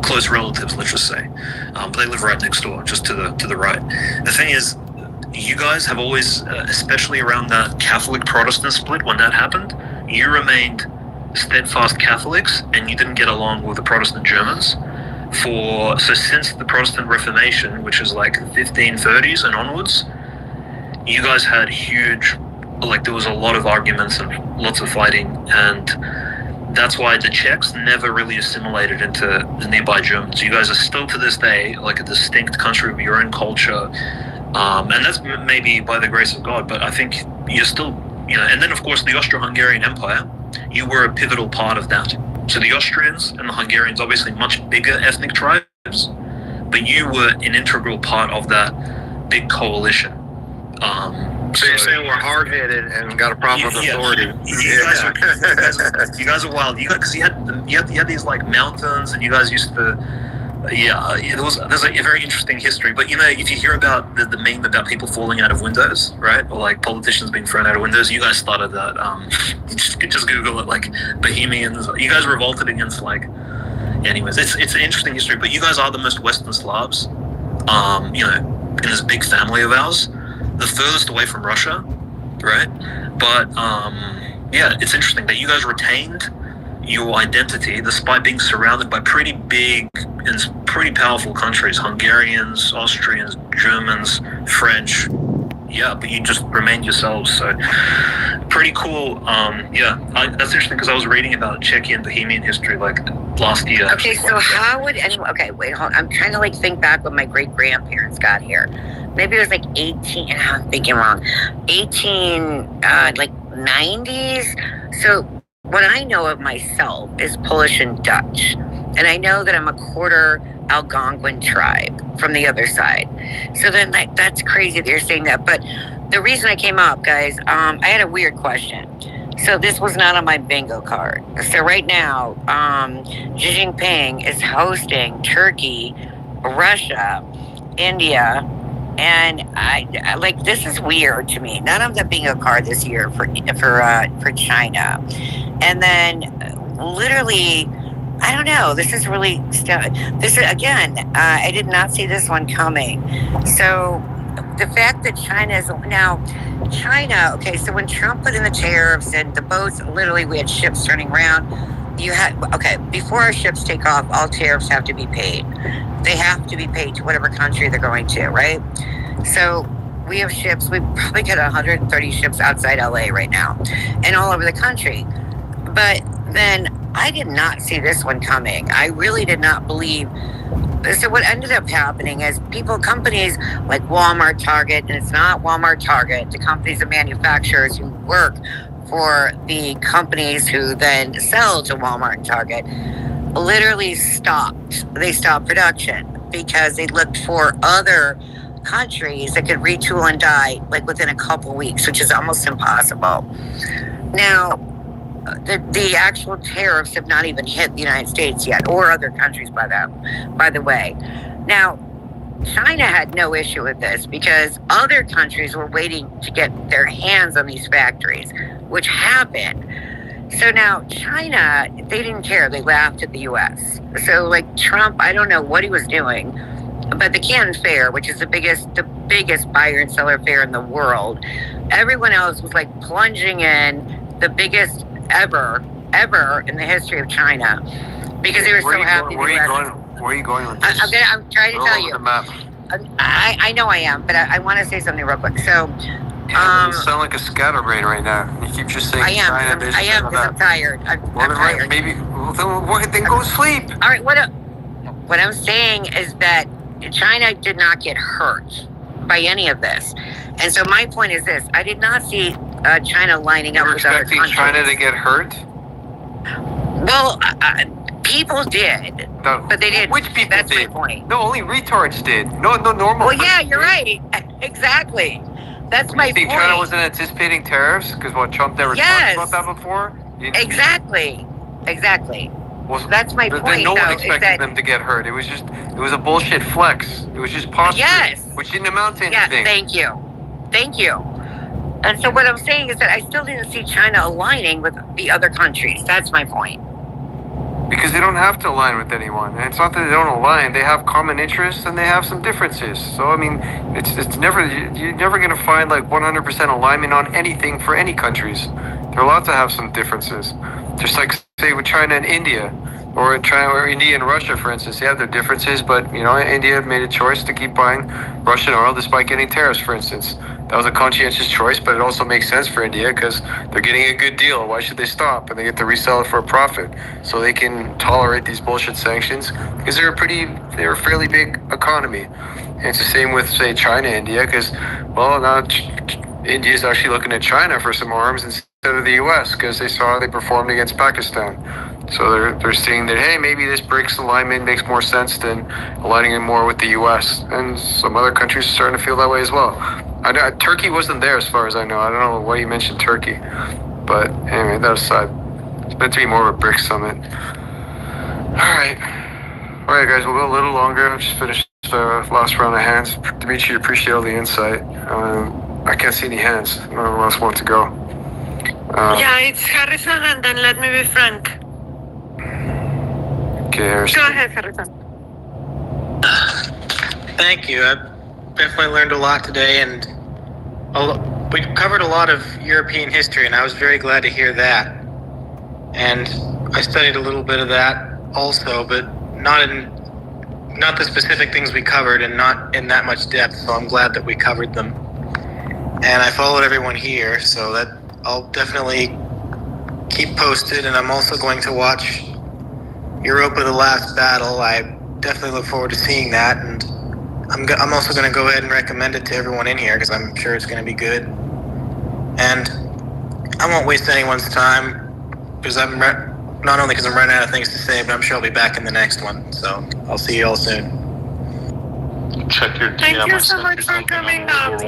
close relatives, let's just say. But they live right next door, just to the right. The thing is, you guys have always, especially around that Catholic Protestant split, when that happened, you remained steadfast Catholics and you didn't get along with the Protestant Germans. So since the Protestant Reformation, which is like 1530s and onwards, you guys had there was a lot of arguments and lots of fighting, and that's why the Czechs never really assimilated into the nearby Germans. You guys are still to this day like a distinct country with your own culture. And that's maybe by the grace of God, but I think you're still, and then of course the Austro-Hungarian Empire, you were a pivotal part of that. So the Austrians and the Hungarians, obviously much bigger ethnic tribes, but you were an integral part of that big coalition. So you're saying we're hard-headed and got a problem with authority? You guys are wild. Because you had these like mountains, and you guys used to. There's a very interesting history, but if you hear about the meme about people falling out of windows, right, or like politicians being thrown out of windows, you guys started that. Just Google it, like Bohemians. You guys revolted against anyways. It's an interesting history, but you guys are the most Western Slavs, in this big family of ours, the furthest away from Russia, right? But it's interesting that you guys retained your identity despite being surrounded by pretty big and pretty powerful countries, Hungarians, Austrians, Germans, French, but you just remained yourselves. So pretty cool. That's interesting, because I was reading about Czechia and Bohemian history like last year. Okay, so how would anyone, okay, wait, hold on. I'm trying to think back when my great grandparents got here. Maybe it was 18, I'm thinking wrong, 90s. So what I know of myself is Polish and Dutch. And I know that I'm a quarter Algonquin tribe from the other side. So then that's crazy that you're saying that. But the reason I came up, guys, I had a weird question. So this was not on my bingo card. So right now, Xi Jinping is hosting Turkey, Russia, India, and I this is weird to me. None of the bingo card this year for China. And then literally, I don't know. This is really I did not see this one coming. So the fact that China, okay, so when Trump put in the tariffs and the boats, literally we had ships turning around, before our ships take off, all tariffs have to be paid. They have to be paid to whatever country they're going to, right? So we have ships, we've probably got 130 ships outside LA right now and all over the country. But then I did not see this one coming. I really did not believe. So what ended up happening is companies like Walmart, Target, and it's not Walmart, Target, the companies and manufacturers who work for the companies who then sell to Walmart and Target literally stopped. They stopped production because they looked for other countries that could retool and die within a couple weeks, which is almost impossible. Now, the actual tariffs have not even hit the United States yet, or other countries by the way. Now, China had no issue with this because other countries were waiting to get their hands on these factories, which happened. So now China, they didn't care. They laughed at the U.S. So like Trump, I don't know what he was doing, but the Canton Fair, which is the biggest buyer and seller fair in the world, everyone else was like plunging in, the biggest ever in the history of China, because they were so happy. Where are you going with this? I'm trying to tell you. I know I am, but I want to say something real quick. So, you sound like a scatterbrain right now. You keep just saying China. I am because I'm tired. I'm tired. Maybe then go sleep. All right. What I'm saying is that China did not get hurt by any of this, and so my point is this: I did not see China lining up with other countries. You're expecting China to get hurt? Well, people did, but they didn't. Which people That's did? my point. No, only retards did. No normal. Well, yeah, you're right. Exactly. That's my you think point. China wasn't anticipating tariffs because Trump never talked about that before? Exactly. Well, that's my point. Then no one expected them to get hurt. It was a bullshit flex. It was just posture, which didn't amount to anything. Yes, thank you. And so what I'm saying is that I still didn't see China aligning with the other countries. That's my point. Because they don't have to align with anyone. And it's not that they don't align. They have common interests and they have some differences. So, I mean, it's never, you're never going to find like 100% alignment on anything for any countries. They're allowed to have some differences. Just like, say, with China and India, or India and Russia, for instance. They have their differences, but, India made a choice to keep buying Russian oil despite getting tariffs, for instance. That was a conscientious choice, but it also makes sense for India because they're getting a good deal. Why should they stop? And they get to resell it for a profit. So they can tolerate these bullshit sanctions because they're a fairly big economy. And it's the same with, say, China, India, because, now India is actually looking at China for some arms instead of the U.S. because they saw how they performed against Pakistan. So they're seeing that, hey, maybe this BRICS alignment makes more sense than aligning it more with the U.S. And some other countries are starting to feel that way as well. Turkey wasn't there as far as I know. I don't know why you mentioned Turkey. But anyway, that aside, it's meant to be more of a BRICS summit. All right, guys, we'll go a little longer. I've just finished the last round of hands. Dimitri, appreciate all the insight. I can't see any hands. No one else wants to go. It's Harrison, and then let me be frank. Okay, Harrison. Go ahead, Harrison. Thank you. I definitely learned a lot today, and we covered a lot of European history, and I was very glad to hear that. And I studied a little bit of that also, but not the specific things we covered, and not in that much depth. So I'm glad that we covered them. And I followed everyone here, so that I'll definitely keep posted. And I'm also going to watch Europa: The Last Battle. I definitely look forward to seeing that, and I'm also going to go ahead and recommend it to everyone in here because I'm sure it's going to be good. And I won't waste anyone's time because not only because I'm running out of things to say, but I'm sure I'll be back in the next one. So I'll see you all soon. Check your DM. Thank you so much for coming up.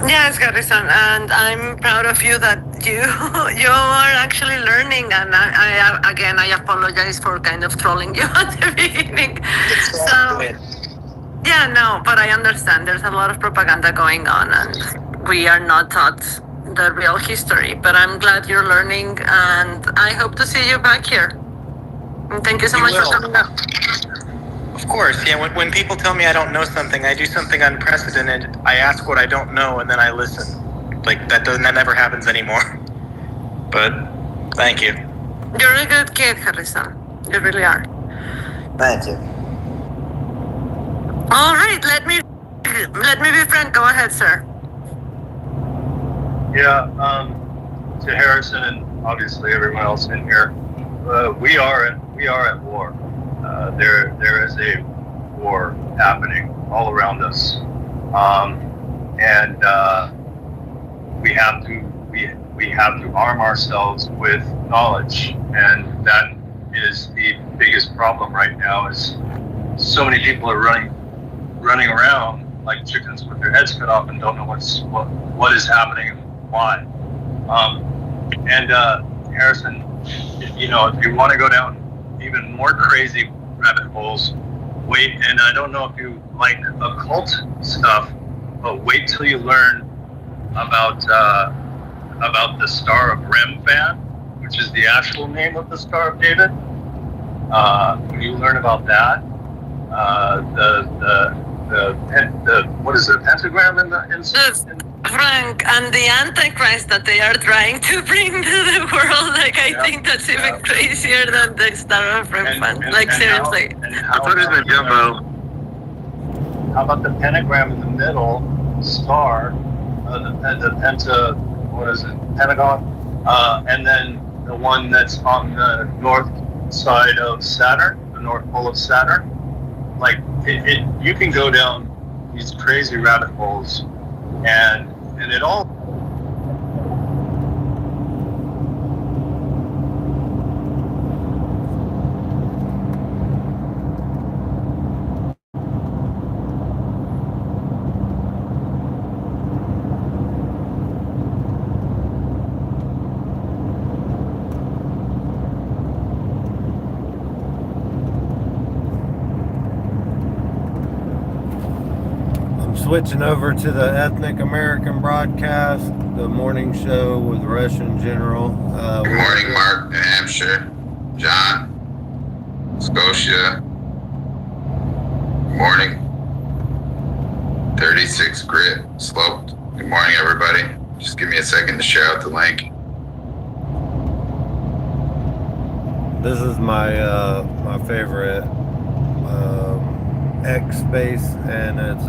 Yes, Harrison, and I'm proud of you that you are actually learning. And I apologize for kind of trolling you at the beginning. But I understand. There's a lot of propaganda going on, and we are not taught the real history. But I'm glad you're learning, and I hope to see you back here. And thank you so much for coming up. Of course, yeah. When people tell me I don't know something, I do something unprecedented. I ask what I don't know, and then I listen. Like that never happens anymore. But thank you. You're a good kid, Harrison. You really are. Thank you. All right, let me be frank. Go ahead, sir. Yeah, to Harrison and obviously everyone else in here, we are at war. There is a war happening all around us, and we have to arm ourselves with knowledge, and that is the biggest problem right now. Is so many people are running around like chickens with their heads cut off and don't know what is happening and why. Harrison, if you want to go down even more crazy rabbit holes, wait, and I don't know if you like occult stuff, but wait till you learn about the Star of Remphan, which is the actual name of the Star of David. When you learn about that, the what is it, pentagram in the Frank, and the Antichrist that they are trying to bring to the world, like, I think that's even crazier than the Star of Remphan. Like, seriously. I put it in the jumbo. How about the pentagram in the middle, star, the penta, what is it, pentagon, and then the one that's on the north side of Saturn, the north pole of Saturn. Like, you can go down these crazy rabbit holes, and it all. Switching over to the Ethnic American broadcast, the morning show with Russian General. Good morning, Mark, New Hampshire. John, Scotia. Good morning. 36 grit, sloped. Good morning, everybody. Just give me a second to share out the link. This is my my favorite X space, and it's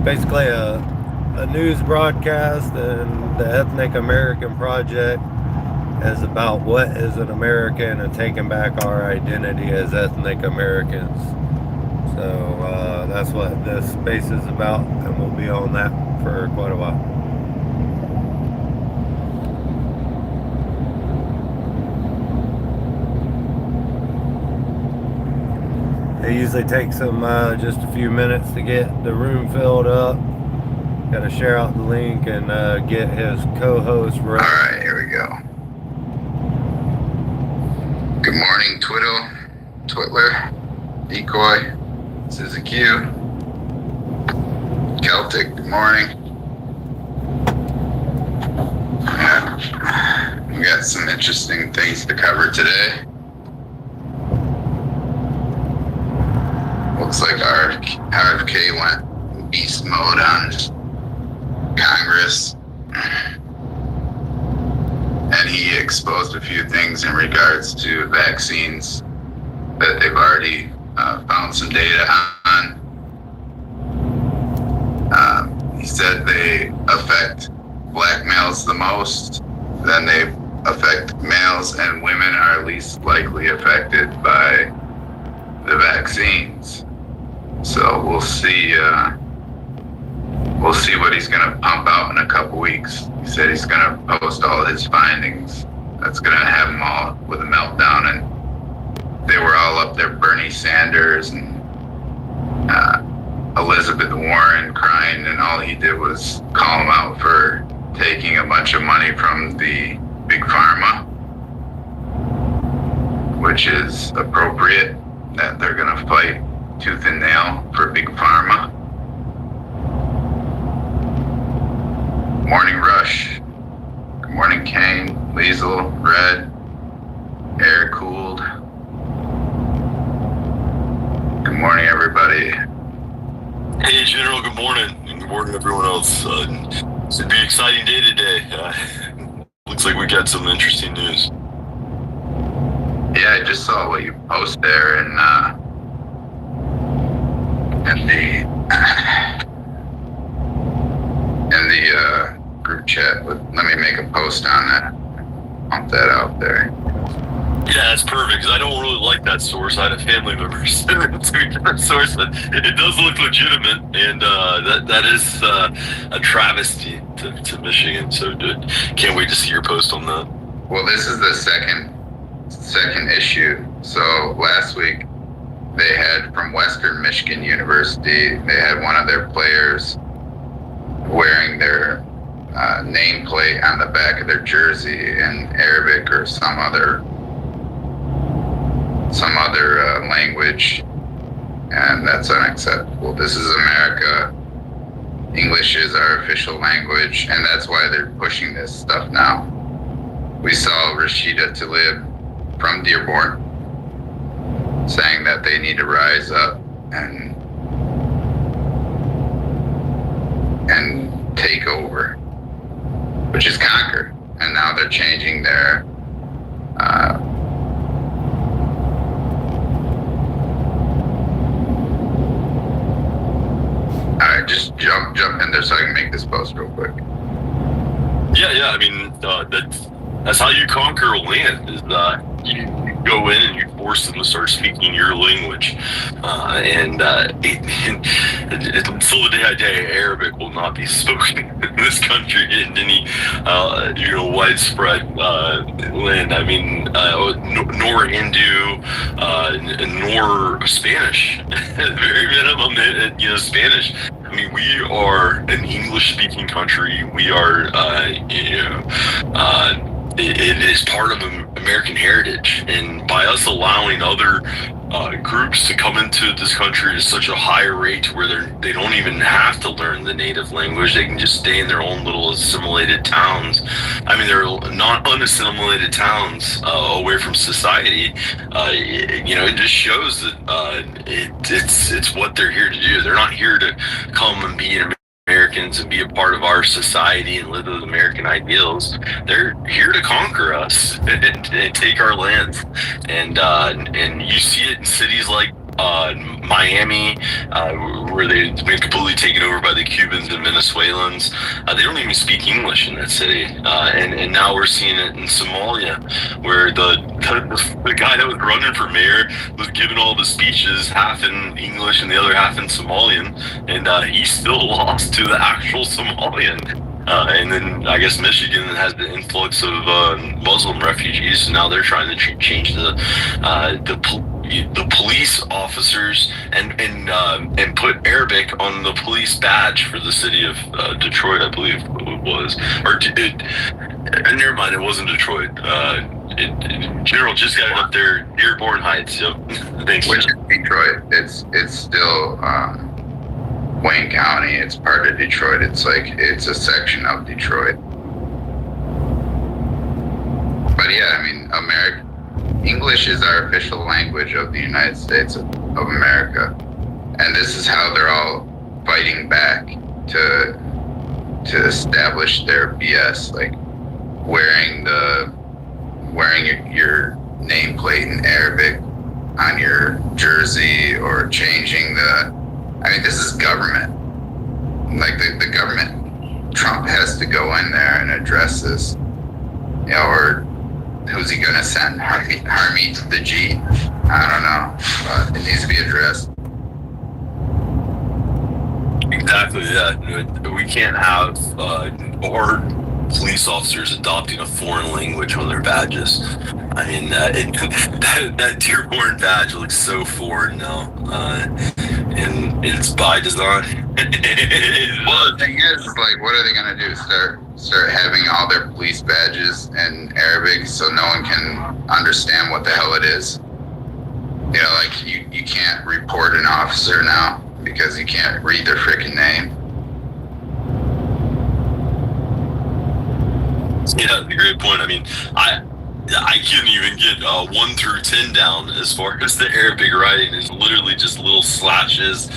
basically a news broadcast, and the Ethnic American Project is about what is an American and taking back our identity as ethnic Americans. So that's what this space is about, and we'll be on that for quite a while. It usually takes them just a few minutes to get the room filled up. Got to share out the link and get his co-host right. All right, here we go. Good morning, Twitler, Decoy, Suzuki, Celtic. Good morning. Yeah, we got some interesting things to cover today. Looks like our RFK went beast mode on Congress, and he exposed a few things in regards to vaccines that they've already found some data on. He said they affect black males the most, then they affect males, and women are least likely affected by the vaccines. So we'll see what he's going to pump out in a couple weeks. He said he's going to post all his findings. That's going to have them all with a meltdown. And they were all up there, Bernie Sanders and Elizabeth Warren crying, and all he did was call them out for taking a bunch of money from the big pharma, which is appropriate that they're going to fight tooth and nail for big pharma. Morning Rush. Good morning, Kane, Liesel, Red, Air Cooled. Good morning, everybody. Hey, General, good morning. And good morning, everyone else. It's going to be an exciting day today. Looks like we got some interesting news. Yeah, I just saw what you posted there in the group chat. Let me make a post on that. Pump that out there. Yeah, that's perfect, because I don't really like that source. I had a family member send it to me from a source, but it does look legitimate, and that is a travesty to Michigan. So can't wait to see your post on that. Well, this is the second issue. So last week they had from Western Michigan University, they had one of their players wearing their nameplate on the back of their jersey in Arabic or some other language, and that's unacceptable. This is America. English is our official language, and that's why they're pushing this stuff now. We saw Rashida Tlaib from Dearborn saying that they need to rise up and take over, which is conquer. And now they're changing their Alright, just jump in there so I can make this post real quick. Yeah. I mean, that's how you conquer a land. Is you go in and you force them to start speaking your language, until the day I die, Arabic will not be spoken in this country in any widespread land. I mean, nor Hindu, nor Spanish. At the very minimum, Spanish. I mean, we are an English-speaking country. We are, it is part of American heritage, and by us allowing other groups to come into this country at such a higher rate where they don't even have to learn the native language, they can just stay in their own little assimilated towns. I mean, they're not unassimilated towns away from society. It just shows that it's what they're here to do. They're not here to come and be Americans and be a part of our society and live with American ideals. They're here to conquer us and take our lands. And you see it in cities like Miami, where they've been completely taken over by the Cubans and Venezuelans. They don't even speak English in that city. And now we're seeing it in Somalia, where the guy that was running for mayor was giving all the speeches, half in English and the other half in Somalian, and he still lost to the actual Somalian. And then I guess Michigan has the influx of Muslim refugees, and now they're trying to change the police officers and put Arabic on the police badge for the city of Detroit, I believe it was. Never mind, it wasn't Detroit. General just got up there, Dearborn Heights. Yep. Thanks. Which is Detroit. It's still Wayne County. It's part of Detroit. It's a section of Detroit. But yeah, I mean, English is our official language of the United States of America, and this is how they're all fighting back to establish their BS, like wearing your nameplate in Arabic on your jersey, or changing this is government. Like the government, Trump has to go in there and address this, or who's he gonna send? Harmeet the G? I don't know, but it needs to be addressed. Exactly, yeah. We can't have our police officers adopting a foreign language on their badges. I mean, that Dearborn badge looks so foreign now, and it's by design. Well, the thing is, what are they gonna do? Start having all their police badges in Arabic so no one can understand what the hell it is? You can't report an officer now because you can't read their freaking name. Yeah, that's a great point. I mean, I couldn't even get 1 through 10 down as far as the Arabic writing. It's literally just little slashes.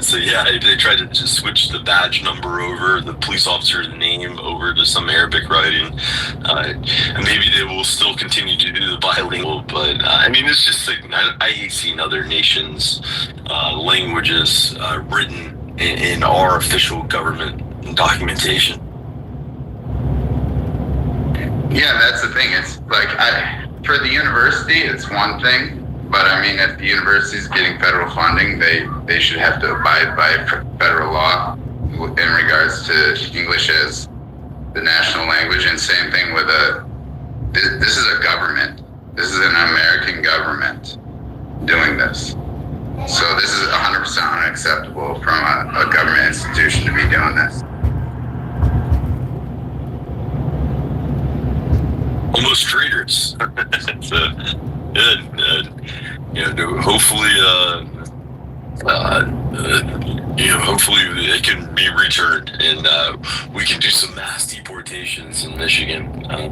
So yeah, they tried to just switch the badge number over, the police officer's name over to some Arabic writing. And maybe they will still continue to do the bilingual, but it's just I hate seeing other nations' languages written in our official government documentation. Yeah, that's the thing. It's for the university, it's one thing, but if the university is getting federal funding, they should have to abide by federal law in regards to English as the national language. And same thing with this is a government. This is an American government doing this. So this is 100% unacceptable from a government institution to be doing this. Almost traitors. Hopefully hopefully it can be returned and we can do some mass deportations in Michigan. I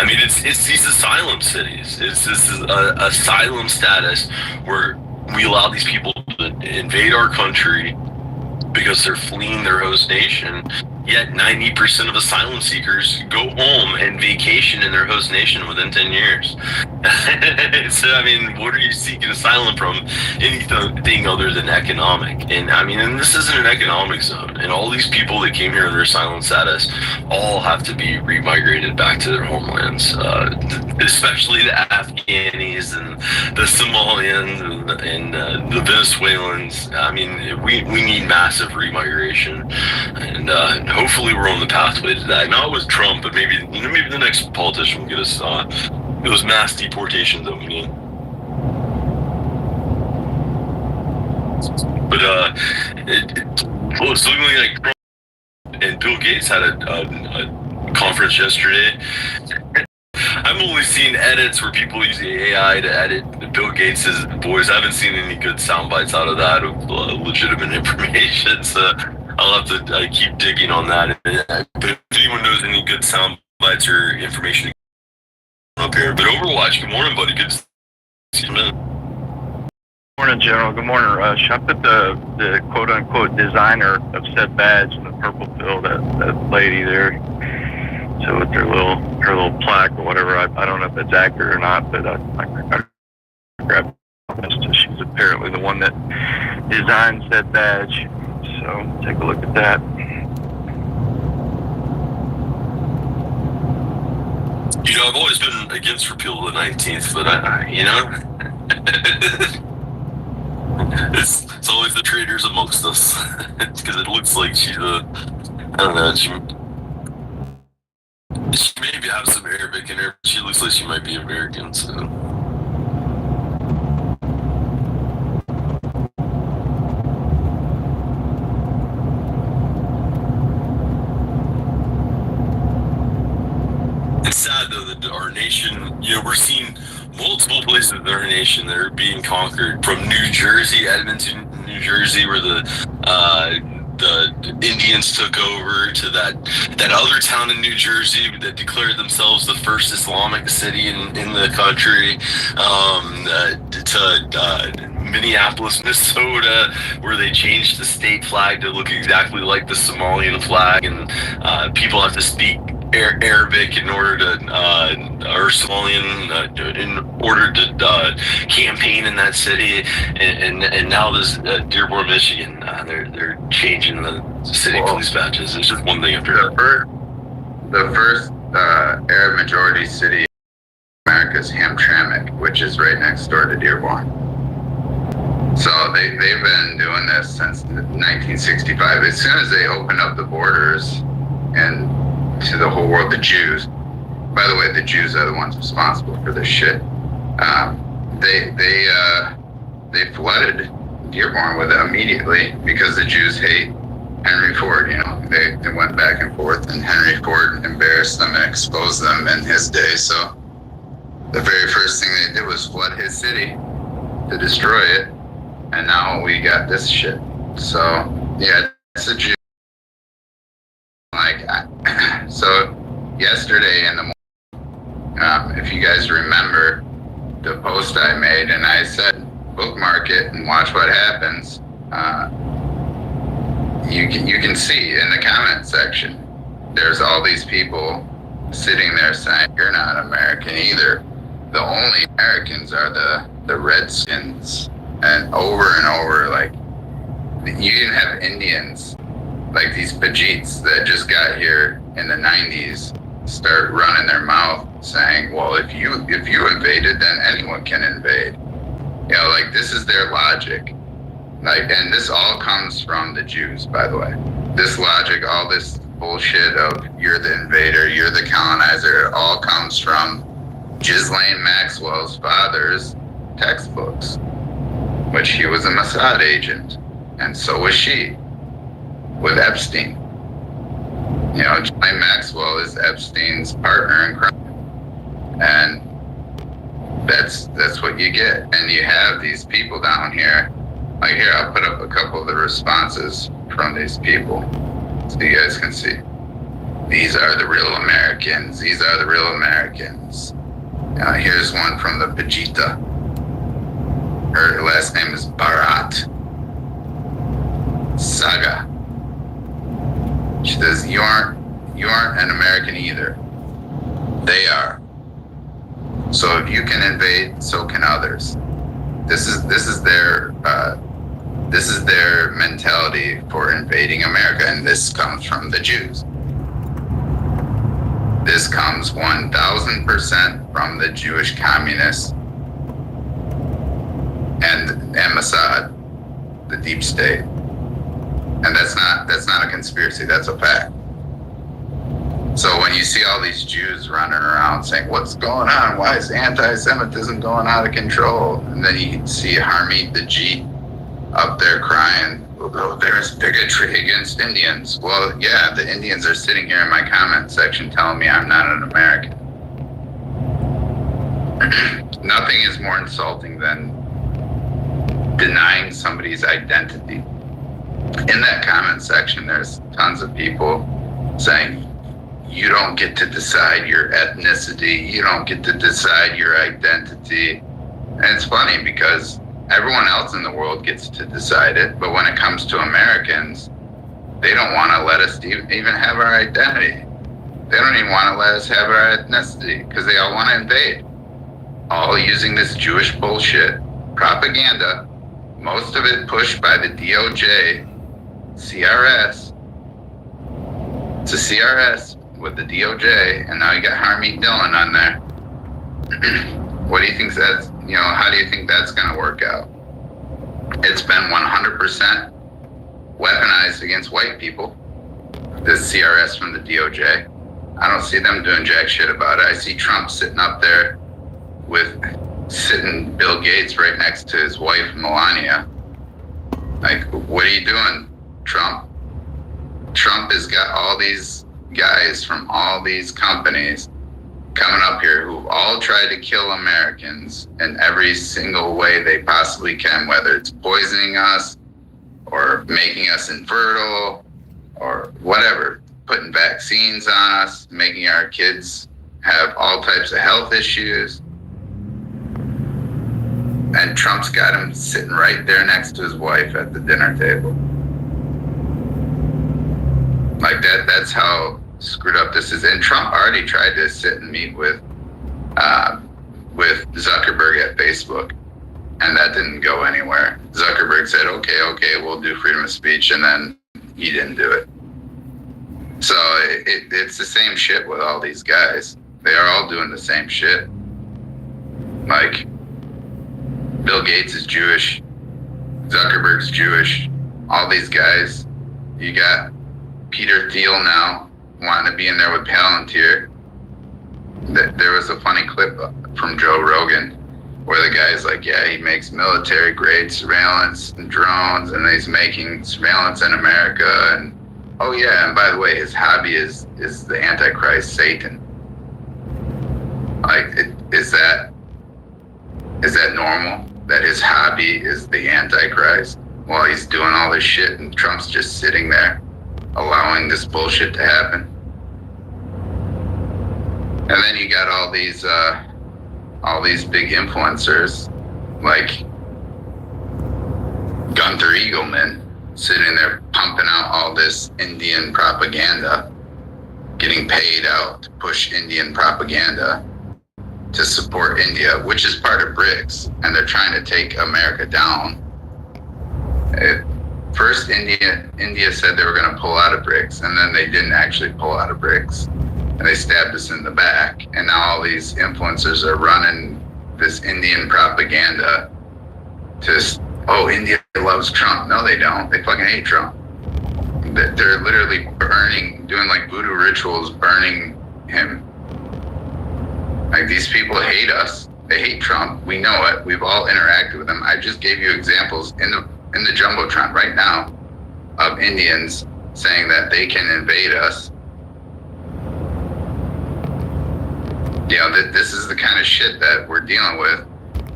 mean, it's these asylum cities. It's this asylum status where we allow these people to invade our country because they're fleeing their host nation. Yet 90% of asylum seekers go home and vacation in their host nation within 10 years. So, I mean, what are you seeking asylum from? Anything other than economic. And I mean, and this isn't an economic zone. And all these people that came here under asylum status all have to be remigrated back to their homelands, especially the Afghanis and the Somalians and the Venezuelans. I mean, we need massive remigration. And hopefully we're on the pathway to that. Not with Trump, but maybe the next politician will get us those mass deportations that we need. But it's looking like Trump and Bill Gates had a conference yesterday. I'm only seeing edits where people use the AI to edit Bill Gates' voice. I haven't seen any good sound bites out of that of legitimate information. So I'll have to keep digging on that. But if anyone knows any good sound bites or information up here. But Overwatch, good morning, buddy. Good to see you, man. Morning, General. Good morning, Rush. I put the quote-unquote designer of said badge in the purple pill, that lady there. So with her little plaque or whatever, I don't know if it's accurate or not, but I grabbed this. She's apparently the one that designed said badge. So take a look at that. I've always been against repeal of the 19th, but it's always the traitors amongst us, because it looks like she's I don't know, she maybe has some Arabic in her. She looks like she might be American, so. It's sad though that our nation, we're seeing multiple places in our nation that are being conquered, from New Jersey, Edmonton, New Jersey, where the Indians took over, to that other town in New Jersey that declared themselves the first Islamic city in the country, to Minneapolis, Minnesota, where they changed the state flag to look exactly like the Somalian flag, and people have to speak Arabic in order to, or Somalian, in order to campaign in that city, and now this Dearborn, Michigan, they're changing the city police badges. It's just one thing after another. The first Arab majority city in America is Hamtramck, which is right next door to Dearborn. So they've been doing this since 1965. As soon as they opened up the borders and to the whole world, the Jews, by the way, the Jews are the ones responsible for this shit. They flooded Dearborn with it immediately because the Jews hate Henry Ford. They went back and forth, and Henry Ford embarrassed them and exposed them in his day. So the very first thing they did was flood his city to destroy it, and now we got this shit. So yeah, it's a Jew. So yesterday in the morning, if you guys remember the post I made, and I said bookmark it and watch what happens. You can see in the comment section, there's all these people sitting there saying you're not American either. The only Americans are the Redskins, and over, like, you didn't have Indians like these Pajeets that just got here in the 90s start running their mouth saying, well, if you invaded, then anyone can invade. Like, this is their logic. Like, and this all comes from the Jews, by the way. This logic, all this bullshit of you're the invader, you're the colonizer, it all comes from Ghislaine Maxwell's father's textbooks, which he was a Mossad agent, and so was she, with Epstein. Ghislaine Maxwell is Epstein's partner in crime, and that's what you get. And you have these people down here Like here, I'll put up a couple of the responses from these people so you guys can see. These are the real Americans. These are the real Americans. Here's one from the Vegeta. Her last name is Bharat Saga. She says, you aren't an American either. They are. So if you can invade, so can others. This is their mentality for invading America, and this comes from the Jews. This comes 1,000% from the Jewish communists and Mossad, the deep state. And that's not a conspiracy, that's a fact. So when you see all these Jews running around saying, what's going on? Why is anti-Semitism going out of control? And then you see Harmeet the Jeet up there crying, oh, there's bigotry against Indians. Well, yeah, the Indians are sitting here in my comment section telling me I'm not an American. Nothing is more insulting than denying somebody's identity. In that comment section, there's tons of people saying, you don't get to decide your ethnicity, you don't get to decide your identity. And it's funny because everyone else in the world gets to decide it, but when it comes to Americans, they don't want to let us even have our identity. They don't even want to let us have our ethnicity because they all want to invade. All using this Jewish bullshit propaganda, most of it pushed by the DOJ, CRS. It's a CRS with the DOJ, and now you got Harmeet Dillon on there. What do you think how do you think that's going to work out? It's been 100% weaponized against white people, this CRS from the DOJ. I don't see them doing jack shit about it. I see Trump sitting up there sitting Bill Gates right next to his wife, Melania. Like, what are you doing, Trump? Trump has got all these guys from all these companies coming up here who all try to kill Americans in every single way they possibly can, whether it's poisoning us or making us infertile or whatever, putting vaccines on us, making our kids have all types of health issues. And Trump's got him sitting right there next to his wife at the dinner table. Like that's how screwed up this is. And Trump already tried to sit and meet with Zuckerberg at Facebook, and that didn't go anywhere. Zuckerberg said, okay, we'll do freedom of speech, and then he didn't do it. So it's the same shit with all these guys. They are all doing the same shit. Like, Bill Gates is Jewish, Zuckerberg's Jewish, all these guys. You got Peter Thiel now wanting to be in there with Palantir. There was a funny clip from Joe Rogan where the guy's like, yeah, he makes military grade surveillance and drones, and he's making surveillance in America. And oh yeah, and by the way, his hobby is the Antichrist, Satan. Like, is that normal? That his hobby is the Antichrist while he's doing all this shit, and Trump's just sitting there allowing this bullshit to happen. And then you got all these big influencers like Gunther Eagleman sitting there pumping out all this Indian propaganda, getting paid out to push Indian propaganda to support India, which is part of BRICS, and they're trying to take America down. First, India said they were going to pull out of BRICS, and then they didn't actually pull out of BRICS, and they stabbed us in the back. And now all these influencers are running this Indian propaganda to, India loves Trump. No, they don't. They fucking hate Trump. They're literally doing like voodoo rituals, burning him. Like, these people hate us. They hate Trump. We know it. We've all interacted with them. I just gave you examples in the Jumbotron right now of Indians saying that they can invade us. You know, this is the kind of shit that we're dealing with.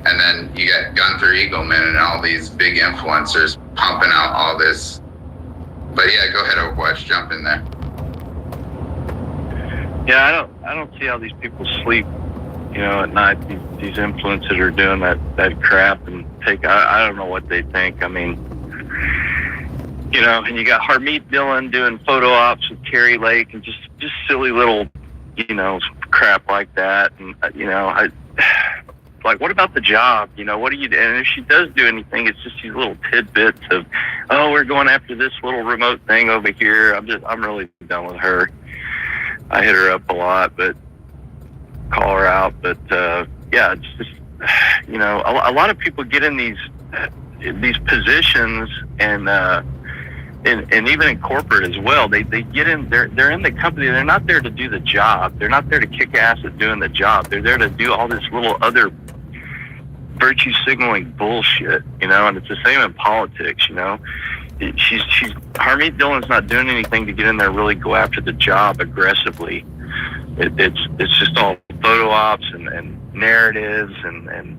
And then you got Gunther Eagleman and all these big influencers pumping out all this. But yeah, go ahead, Overwatch, jump in there. Yeah, I don't see how these people sleep, at night. These influencers are doing that crap and I don't know what they think. I mean, and you got Harmeet Dillon doing photo ops with Carrie Lake and just silly little, crap like that. And, like, what about the job? What do you do? And if she does do anything, it's just these little tidbits of, oh, we're going after this little remote thing over here. I'm really done with her. I hit her up a lot, but call her out. But, yeah, it's just, a lot of people get in these positions and even in corporate as well, they get in, they're in the company, they're not there to do the job. They're not there to kick ass at doing the job. They're there to do all this little other virtue signaling bullshit, and it's the same in politics, Harmeet Dillon's not doing anything to get in there and really go after the job aggressively. It's just all photo ops and narratives and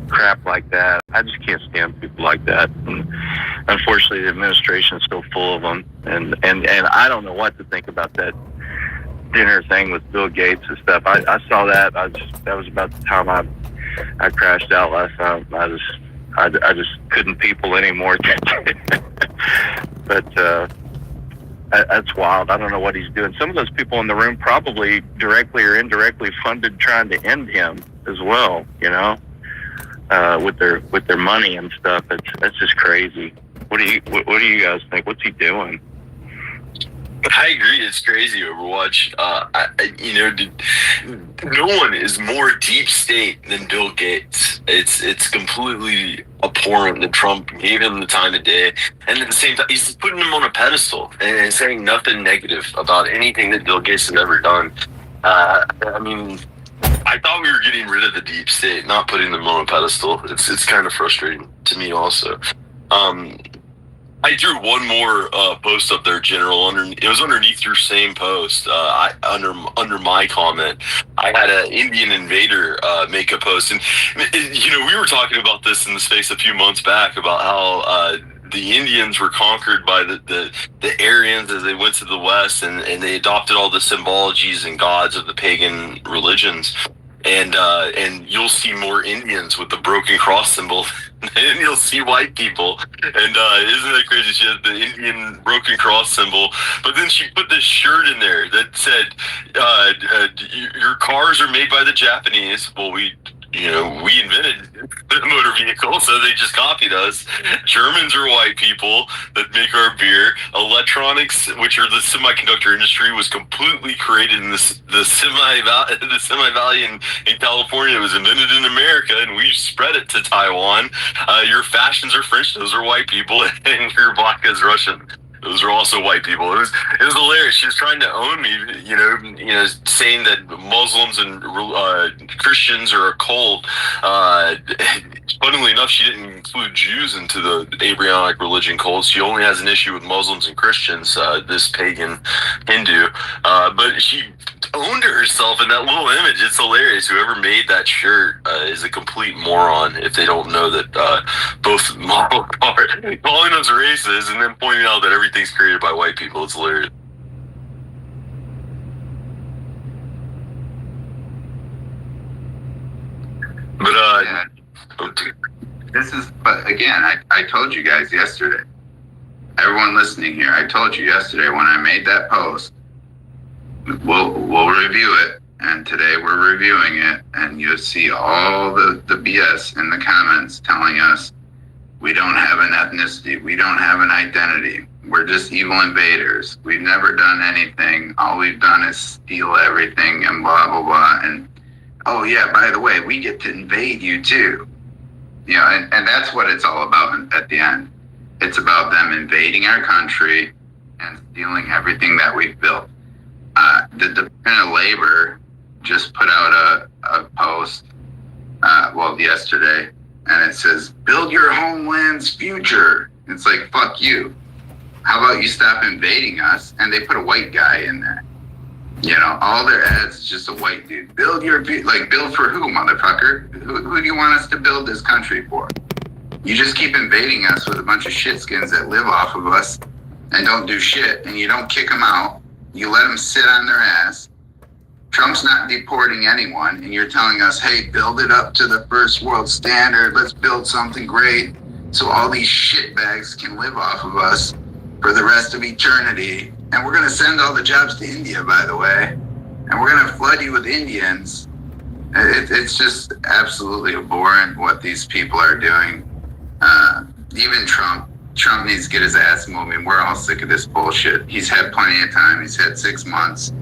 crap like that. I just can't stand people like that. And unfortunately, the administration is still full of them. And I don't know what to think about that dinner thing with Bill Gates and stuff. I saw that. That was about the time I crashed out last time. I just couldn't people anymore. But that's wild. I don't know what he's doing. Some of those people in the room probably directly or indirectly funded trying to end him as well. With their money and stuff. That's just crazy. What do you guys think? What's he doing? I agree. It's crazy, Overwatch. No one is more deep state than Bill Gates. It's completely abhorrent that Trump gave him the time of day, and at the same time, he's putting him on a pedestal and saying nothing negative about anything that Bill Gates has ever done. I thought we were getting rid of the deep state, not putting them on a pedestal. It's kind of frustrating to me also. I threw one more post up there, General. It was underneath your same post. Under my comment, I had an Indian invader make a post, and we were talking about this in the space a few months back about how the Indians were conquered by the Aryans as they went to the west, and they adopted all the symbologies and gods of the pagan religions. And you'll see more Indians with the broken cross symbol, and you'll see white people. And isn't that crazy? She had the Indian broken cross symbol, but then she put this shirt in there that said, "Your cars are made by the Japanese." Well, we invented the motor vehicle, so they just copied us. Germans are white people that make our beer. Electronics, which are the semiconductor industry, was completely created in the Semi Valley in California. It was invented in America, and we spread it to Taiwan. Your fashions are French; those are white people, and your vodka is Russian. Those are also white people. It was hilarious. She was trying to own me, saying that Muslims and Christians are a cult. Funnily enough, she didn't include Jews into the Abrahamic religion cults. She only has an issue with Muslims and Christians, this pagan Hindu. But she owned herself in that little image. It's hilarious. Whoever made that shirt is a complete moron if they don't know that both model are calling us racist and then pointing out that everything's created by white people. It's hilarious. But but again, I told you guys yesterday, everyone listening here, I told you yesterday when I made that post, we'll review it, and today we're reviewing it, and you'll see all the BS in the comments telling us we don't have an ethnicity, we don't have an identity, we're just evil invaders, we've never done anything, all we've done is steal everything and blah blah blah, and oh yeah, by the way, we get to invade you too. And that's what it's all about at the end. It's about them invading our country and stealing everything that we've built. The Department of Labor just put out a post, yesterday, and it says, "Build your homeland's future." It's like, fuck you. How about you stop invading us? And they put a white guy in there. You know, all their ads is just a white dude. Build build for who, motherfucker? Who do you want us to build this country for? You just keep invading us with a bunch of shitskins that live off of us and don't do shit, and you don't kick them out. You let them sit on their ass. Trump's not deporting anyone, and you're telling us, hey, build it up to the first world standard. Let's build something great so all these shitbags can live off of us for the rest of eternity. And we're going to send all the jobs to India, by the way. And we're going to flood you with Indians. It's just absolutely abhorrent what these people are doing. Even Trump needs to get his ass moving. We're all sick of this bullshit. He's had plenty of time. He's had 6 months.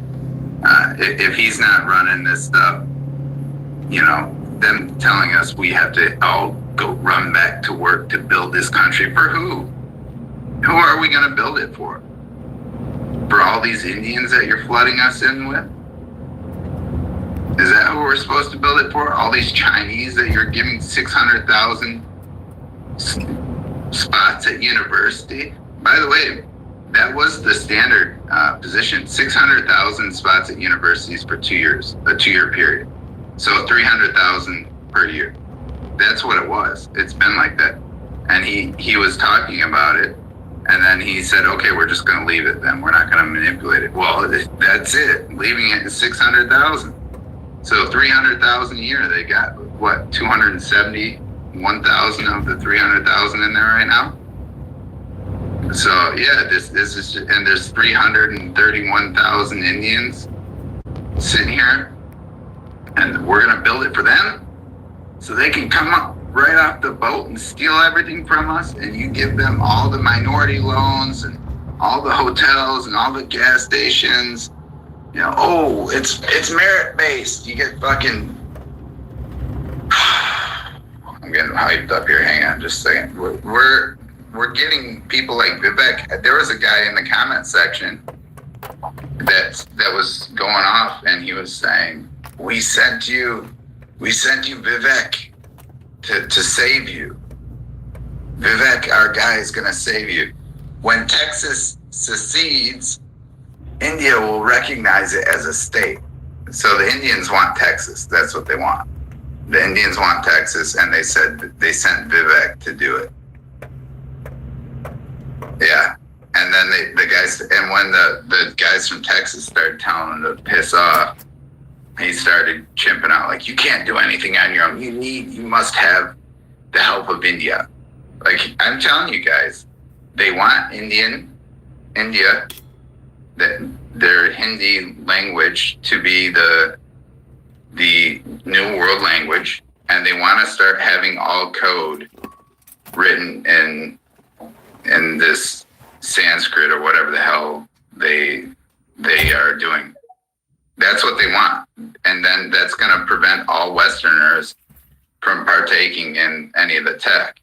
If he's not running this stuff, you know, them telling us we have to all go run back to work to build this country for who? Who are we going to build it for? For all these Indians that you're flooding us in with? Is that who we're supposed to build it for? All these Chinese that you're giving 600,000 spots at university? By the way, that was the standard position, 600,000 spots at universities for 2 years, a 2-year period. So 300,000 per year. That's what it was. It's been like that. And he was talking about it, and then he said, okay, we're just going to leave it then. We're not going to manipulate it. Well, that's it. Leaving it is 600,000. So 300,000 a year. They got, what, 271,000 of the 300,000 in there right now? So yeah, this is, and there's 331,000 Indians sitting here, and we're gonna build it for them, so they can come up right off the boat and steal everything from us, and you give them all the minority loans and all the hotels and all the gas stations. You know, oh, it's merit based. You get fucking. I'm getting hyped up here. Hang on, just a second. We're getting people like Vivek. There was a guy in the comment section that was going off, and he was saying, "We sent you Vivek to save you. Vivek, our guy, is gonna save you. When Texas secedes, India will recognize it as a state." So the Indians want Texas. That's what they want. The Indians want Texas, and they said they sent Vivek to do it. Yeah, and then the guys, and when the guys from Texas started telling him to piss off, he started chimping out like, "You can't do anything on your own. You must have the help of India." Like, I'm telling you guys, they want India, their Hindi language to be the new world language, and they want to start having all code written in this Sanskrit or whatever the hell they are doing. That's what they want. And then that's going to prevent all Westerners from partaking in any of the tech.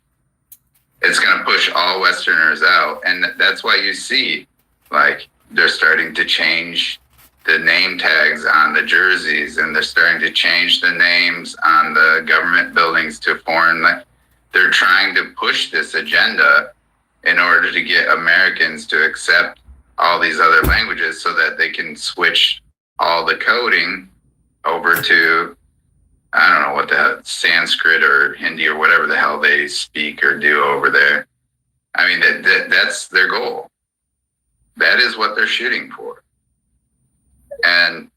It's going to push all Westerners out. And that's why you see, like, they're starting to change the name tags on the jerseys, and they're starting to change the names on the government buildings to foreign. They're trying to push this agenda in order to get Americans to accept all these other languages so that they can switch all the coding over to, I don't know what the hell, Sanskrit or Hindi or whatever the hell they speak or do over there. I mean, that's their goal. That is what they're shooting for. And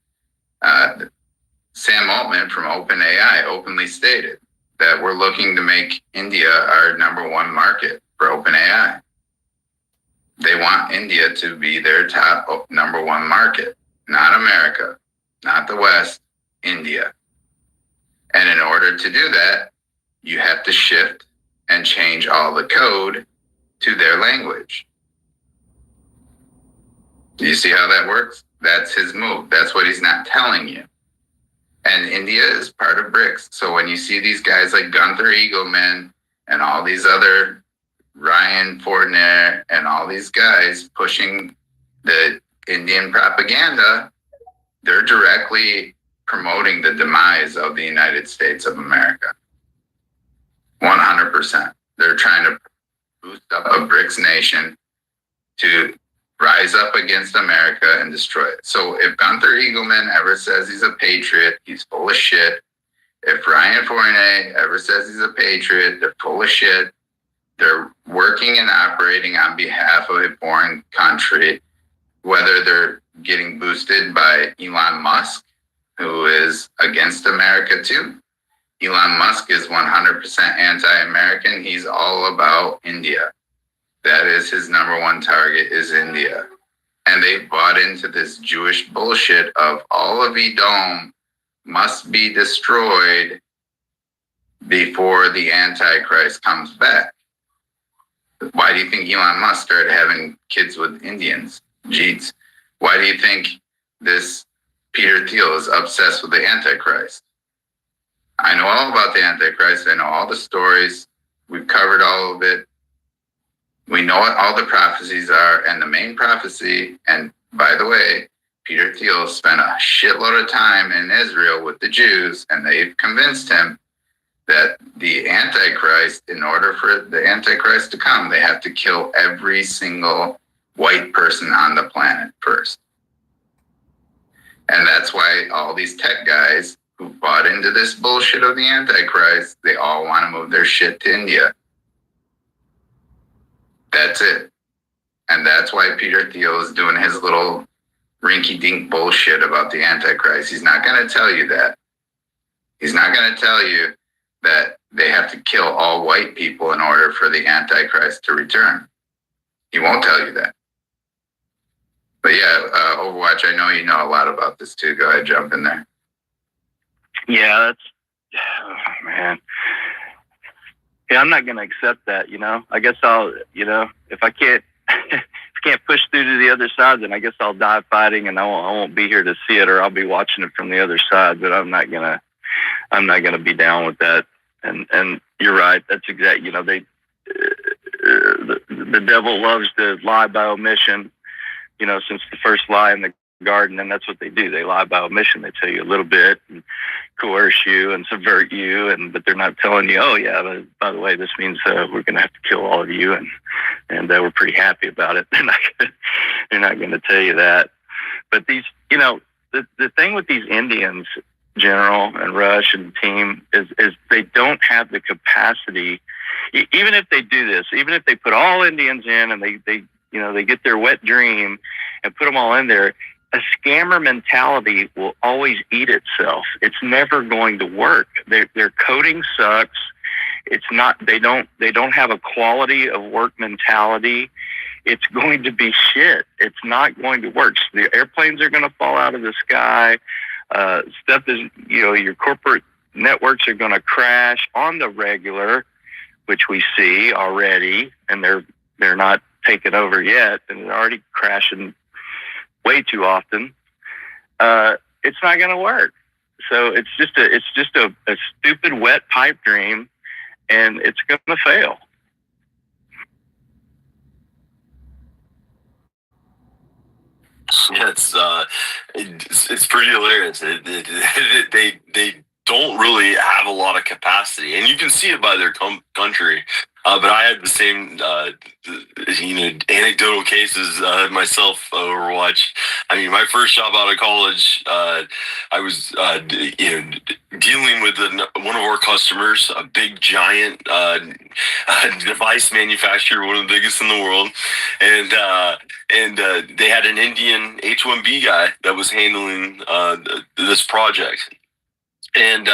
Sam Altman from OpenAI openly stated that we're looking to make India our #1 market for OpenAI. They want India to be their top #1 market, not America, not the West, India. And in order to do that, you have to shift and change all the code to their language. Do you see how that works? That's his move. That's what he's not telling you. And India is part of BRICS. So when you see these guys like Gunther Eagleman and all these other Ryan Fortner and all these guys pushing the Indian propaganda, they're directly promoting the demise of the United States of America. 100%. They're trying to boost up a BRICS nation to rise up against America and destroy it. So if Gunther Eagleman ever says he's a patriot, he's full of shit. If Ryan Fournier ever says he's a patriot, they're full of shit. They're working and operating on behalf of a foreign country, whether they're getting boosted by Elon Musk, who is against America too. Elon Musk is 100% anti-American. He's all about India. That is his number one target, is India. And they bought into this Jewish bullshit of all of Edom must be destroyed before the Antichrist comes back. Why do you think Elon Musk started having kids with Indians? Jeez. Why do you think this Peter Thiel is obsessed with the Antichrist? I know all about the Antichrist. I know all the stories. We've covered all of it. We know what all the prophecies are. And the main prophecy, and by the way, Peter Thiel spent a shitload of time in Israel with the Jews, and they've convinced him that the Antichrist, in order for the Antichrist to come, they have to kill every single white person on the planet first. And that's why all these tech guys who bought into this bullshit of the Antichrist, they all want to move their shit to India. That's it. And that's why Peter Thiel is doing his little rinky-dink bullshit about the Antichrist. He's not going to tell you that. He's not going to tell you that they have to kill all white people in order for the Antichrist to return. He won't tell you that. But yeah, Overwatch, I know you know a lot about this too. Go ahead, jump in there. Yeah, man. Yeah, I'm not going to accept that, I guess I'll, if I can't push through to the other side, then I guess I'll die fighting, and I won't be here to see it, or I'll be watching it from the other side. But I'm not gonna be down with that. And you're right. That's exactly. The devil loves to lie by omission. Since the first lie in the garden, and that's what they do. They lie by omission. They tell you a little bit and coerce you and subvert you, but they're not telling you, oh yeah, but by the way, this means we're going to have to kill all of you, and we're pretty happy about it. They're not going to tell you that. But these, the thing with these Indians, General and Rush and team, is they don't have the capacity. Even if they do this, even if they put all Indians in and they get their wet dream and put them all in there, a scammer mentality will always eat itself. It's never going to work. Their coding sucks. It's not. They don't have a quality of work mentality. It's going to be shit. It's not going to work. So the airplanes are going to fall out of the sky. Stuff is, your corporate networks are going to crash on the regular, which we see already, and they're not taken over yet, and they're already crashing way too often. It's not going to work. So it's just a stupid wet pipe dream, and it's going to fail. Yeah, it's pretty hilarious. They don't really have a lot of capacity, and you can see it by their country. But I had the same, anecdotal cases myself. Overwatch. I mean, my first job out of college, I was, dealing with one of our customers, a big giant device manufacturer, one of the biggest in the world, and they had an Indian H-1B guy that was handling this project, and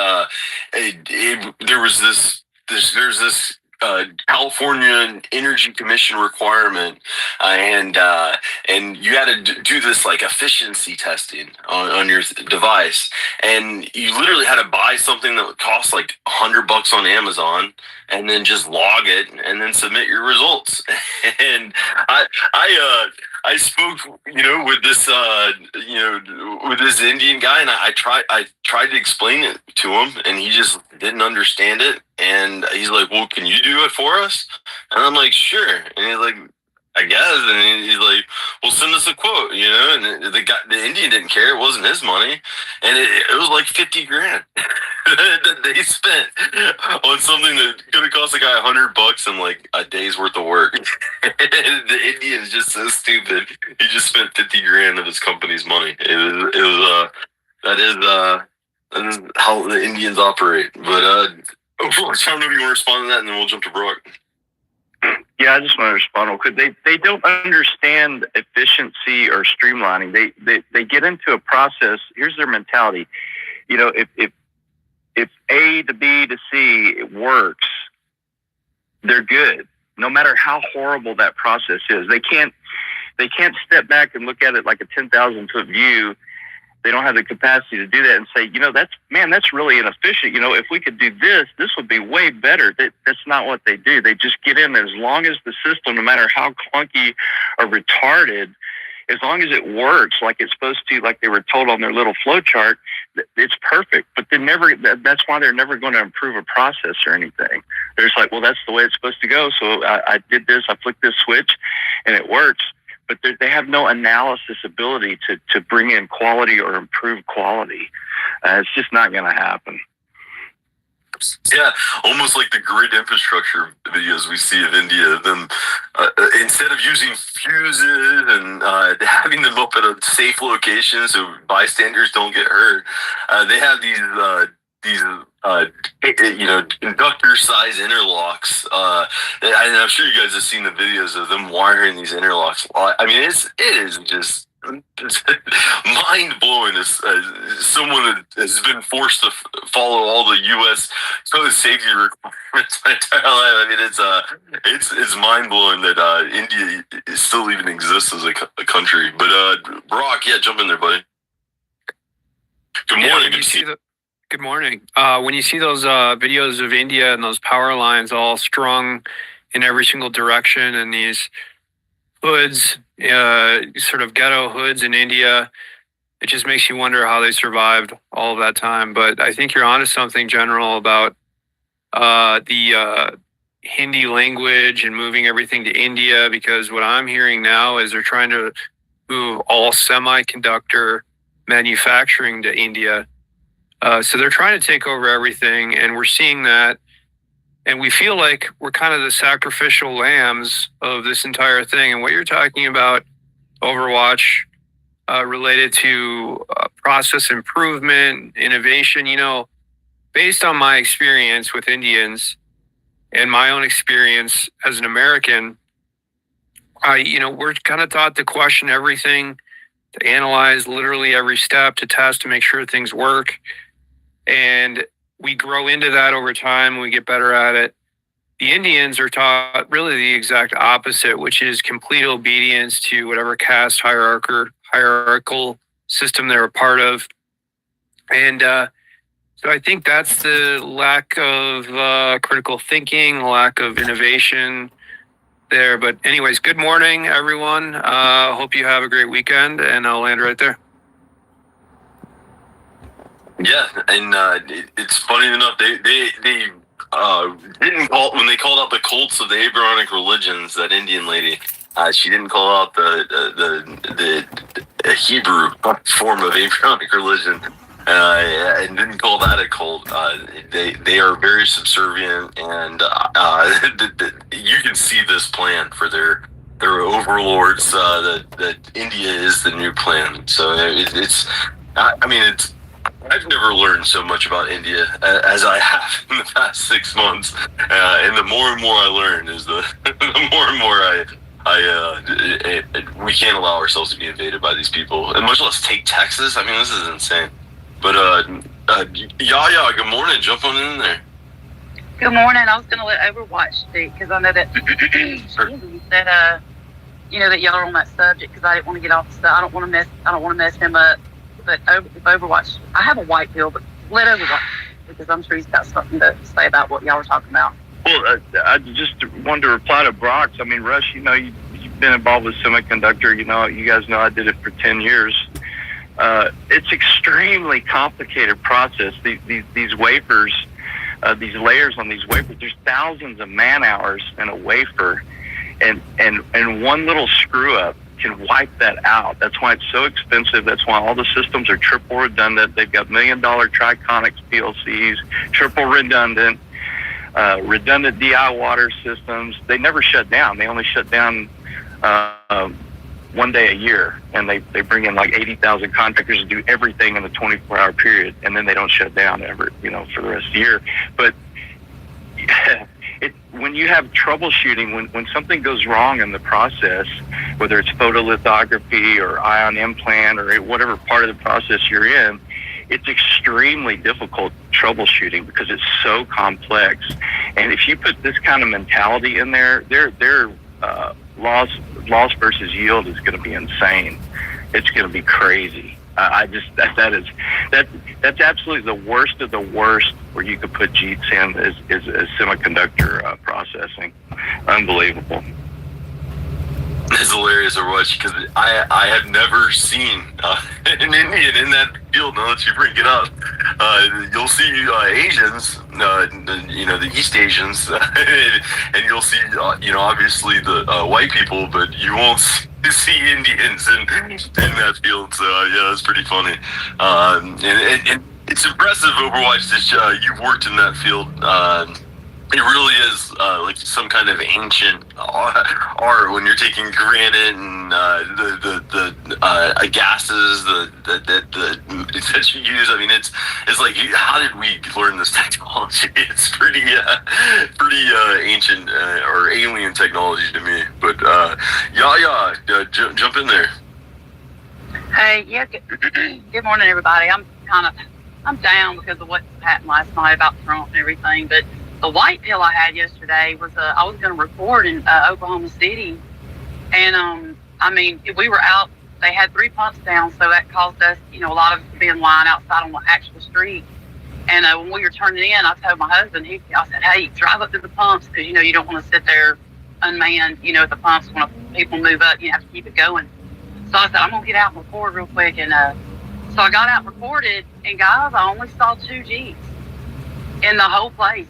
there's this California Energy Commission requirement, and you had to do this like efficiency testing on your device, and you literally had to buy something that would cost like $100 on Amazon, and then just log it and then submit your results. And I spoke, with this, with this Indian guy, and I tried to explain it to him, and he just didn't understand it. And he's like, "Well, can you do it for us?" And I'm like, "Sure." And he's like, I guess. And he's like, well, send us a quote, you know? And the Indian didn't care. It wasn't his money. And it was like 50 grand that they spent on something that could have cost a guy $100 and like a day's worth of work. The Indian's just so stupid. He just spent 50 grand of his company's money. That is how the Indians operate. But I don't know if you want to respond to that, and then we'll jump to Brock. Yeah, I just want to respond. Because they don't understand efficiency or streamlining. They get into a process. Here's their mentality. You know, if A to B to C it works, they're good. No matter how horrible that process is, they can't step back and look at it like a 10,000-foot view. They don't have the capacity to do that and say, you know, that's really inefficient. You know, if we could do this would be way better. That's not what they do. They just get in, as long as the system, no matter how clunky or retarded, as long as it works like it's supposed to, like they were told on their little flow chart, it's perfect. But that's why they're never going to improve a process or anything. They're just like, well, that's the way it's supposed to go. So I did this, I flicked this switch and it works. But they have no analysis ability to bring in quality or improve quality. It's just not going to happen. Yeah, almost like the grid infrastructure videos we see of India. Them instead of using fuses and having them up at a safe location so bystanders don't get hurt, they have these inductor-size interlocks. And I'm sure you guys have seen the videos of them wiring these interlocks. I mean, it is just mind-blowing as someone that has been forced to follow all the U.S. code safety requirements my entire life. I mean, it's mind-blowing that India still even exists as a country. But Brock, yeah, jump in there, buddy. Good morning. Good morning. When you see those videos of India and those power lines all strung in every single direction and these hoods, sort of ghetto hoods in India, it just makes you wonder how they survived all of that time. But I think you're onto something, General, about the Hindi language and moving everything to India, because what I'm hearing now is they're trying to move all semiconductor manufacturing to India. So they're trying to take over everything, and we're seeing that. And we feel like we're kind of the sacrificial lambs of this entire thing. And what you're talking about, Overwatch, related to process improvement, innovation, you know, based on my experience with Indians and my own experience as an American, we're kind of taught to question everything, to analyze literally every step, to test, to make sure things work. And we grow into that over time. We get better at it. The Indians are taught really the exact opposite, which is complete obedience to whatever caste hierarchical system they're a part of. And so I think that's the lack of critical thinking, lack of innovation there. But anyways, good morning, everyone. Hope you have a great weekend, and I'll land right there. Yeah, and it's funny enough, they didn't call, when they called out the cults of the Abrahamic religions, that Indian lady, she didn't call out the Hebrew form of Abrahamic religion, and didn't call that a cult. They are very subservient, and you can see this plan for their overlords, that India is the new plan. So I've never learned so much about India as I have in the past 6 months, and the more and more I learn is the more and more we can't allow ourselves to be invaded by these people, and much less take Texas. I mean, this is insane. But Yaya, good morning. Jump on in there. Good morning. I was going to let Overwatch speak because I know that that that y'all are on that subject, because I didn't want to get off the stuff. I don't want to mess him up. But if Overwatch, I have a white pill, but let Overwatch, because I'm sure he's got something to say about what y'all were talking about. Well, I just wanted to reply to Brock's. I mean, Rush, you've been involved with semiconductor. You guys know I did it for 10 years. It's extremely complicated process. These wafers, these layers on these wafers, there's thousands of man hours in a wafer. and one little screw up can wipe that out. That's why it's so expensive. That's why all the systems are triple redundant. They've got $1 million Triconics PLCs, triple redundant, redundant DI water systems. They never shut down. They only shut down 1 day a year, and they bring in like 80,000 contractors to do everything in a 24-hour period, and then they don't shut down ever, for the rest of the year. But when you have troubleshooting, when something goes wrong in the process, whether it's photolithography or ion implant or whatever part of the process you're in, it's extremely difficult troubleshooting because it's so complex. And if you put this kind of mentality in there, their loss versus yield is going to be insane. It's going to be crazy. That's absolutely the worst of the worst where you could put Jeets in is semiconductor processing. Unbelievable. It's hilarious to watch because I have never seen an Indian in that field. Now that you bring it up, you'll see Asians, the East Asians, and you'll see obviously the white people, but you won't see Indians in that field. So yeah, that's pretty funny. And it's impressive, Overwatch, that you've worked in that field. It really is like some kind of ancient art when you're taking granite and the gases that you use. I mean, it's like, how did we learn this technology? It's pretty ancient or alien technology to me. But jump in there. Hey, yeah. Good morning, everybody. I'm down because of what happened last night about Trump and everything, but the white pill I had yesterday was I was going to record in Oklahoma City, and we were out. They had 3 pumps down, so that caused us, a lot of us to be in line outside on the actual street. And when we were turning in, I told my husband, I said, "Hey, drive up to the pumps because you don't want to sit there unmanned. At the pumps when people move up, you have to keep it going." So I said, "I'm gonna get out and record real quick," and so I got out and recorded. And guys, I only saw 2 Jeeps in the whole place.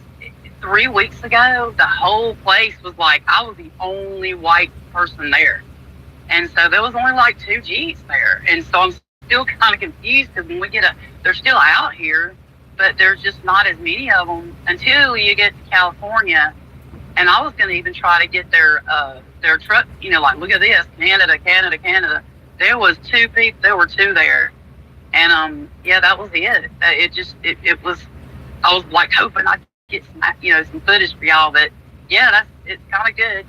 3 weeks ago, the whole place was like, I was the only white person there. And so there was only like 2 Jeeps there. And so I'm still kind of confused because when we they're still out here, but there's just not as many of them until you get to California. And I was going to even try to get their truck, like, look at this, Canada. There was 2 people, there were 2 there. And that was it. It was, I was like hoping I'd get some footage for y'all, but it's kind of good,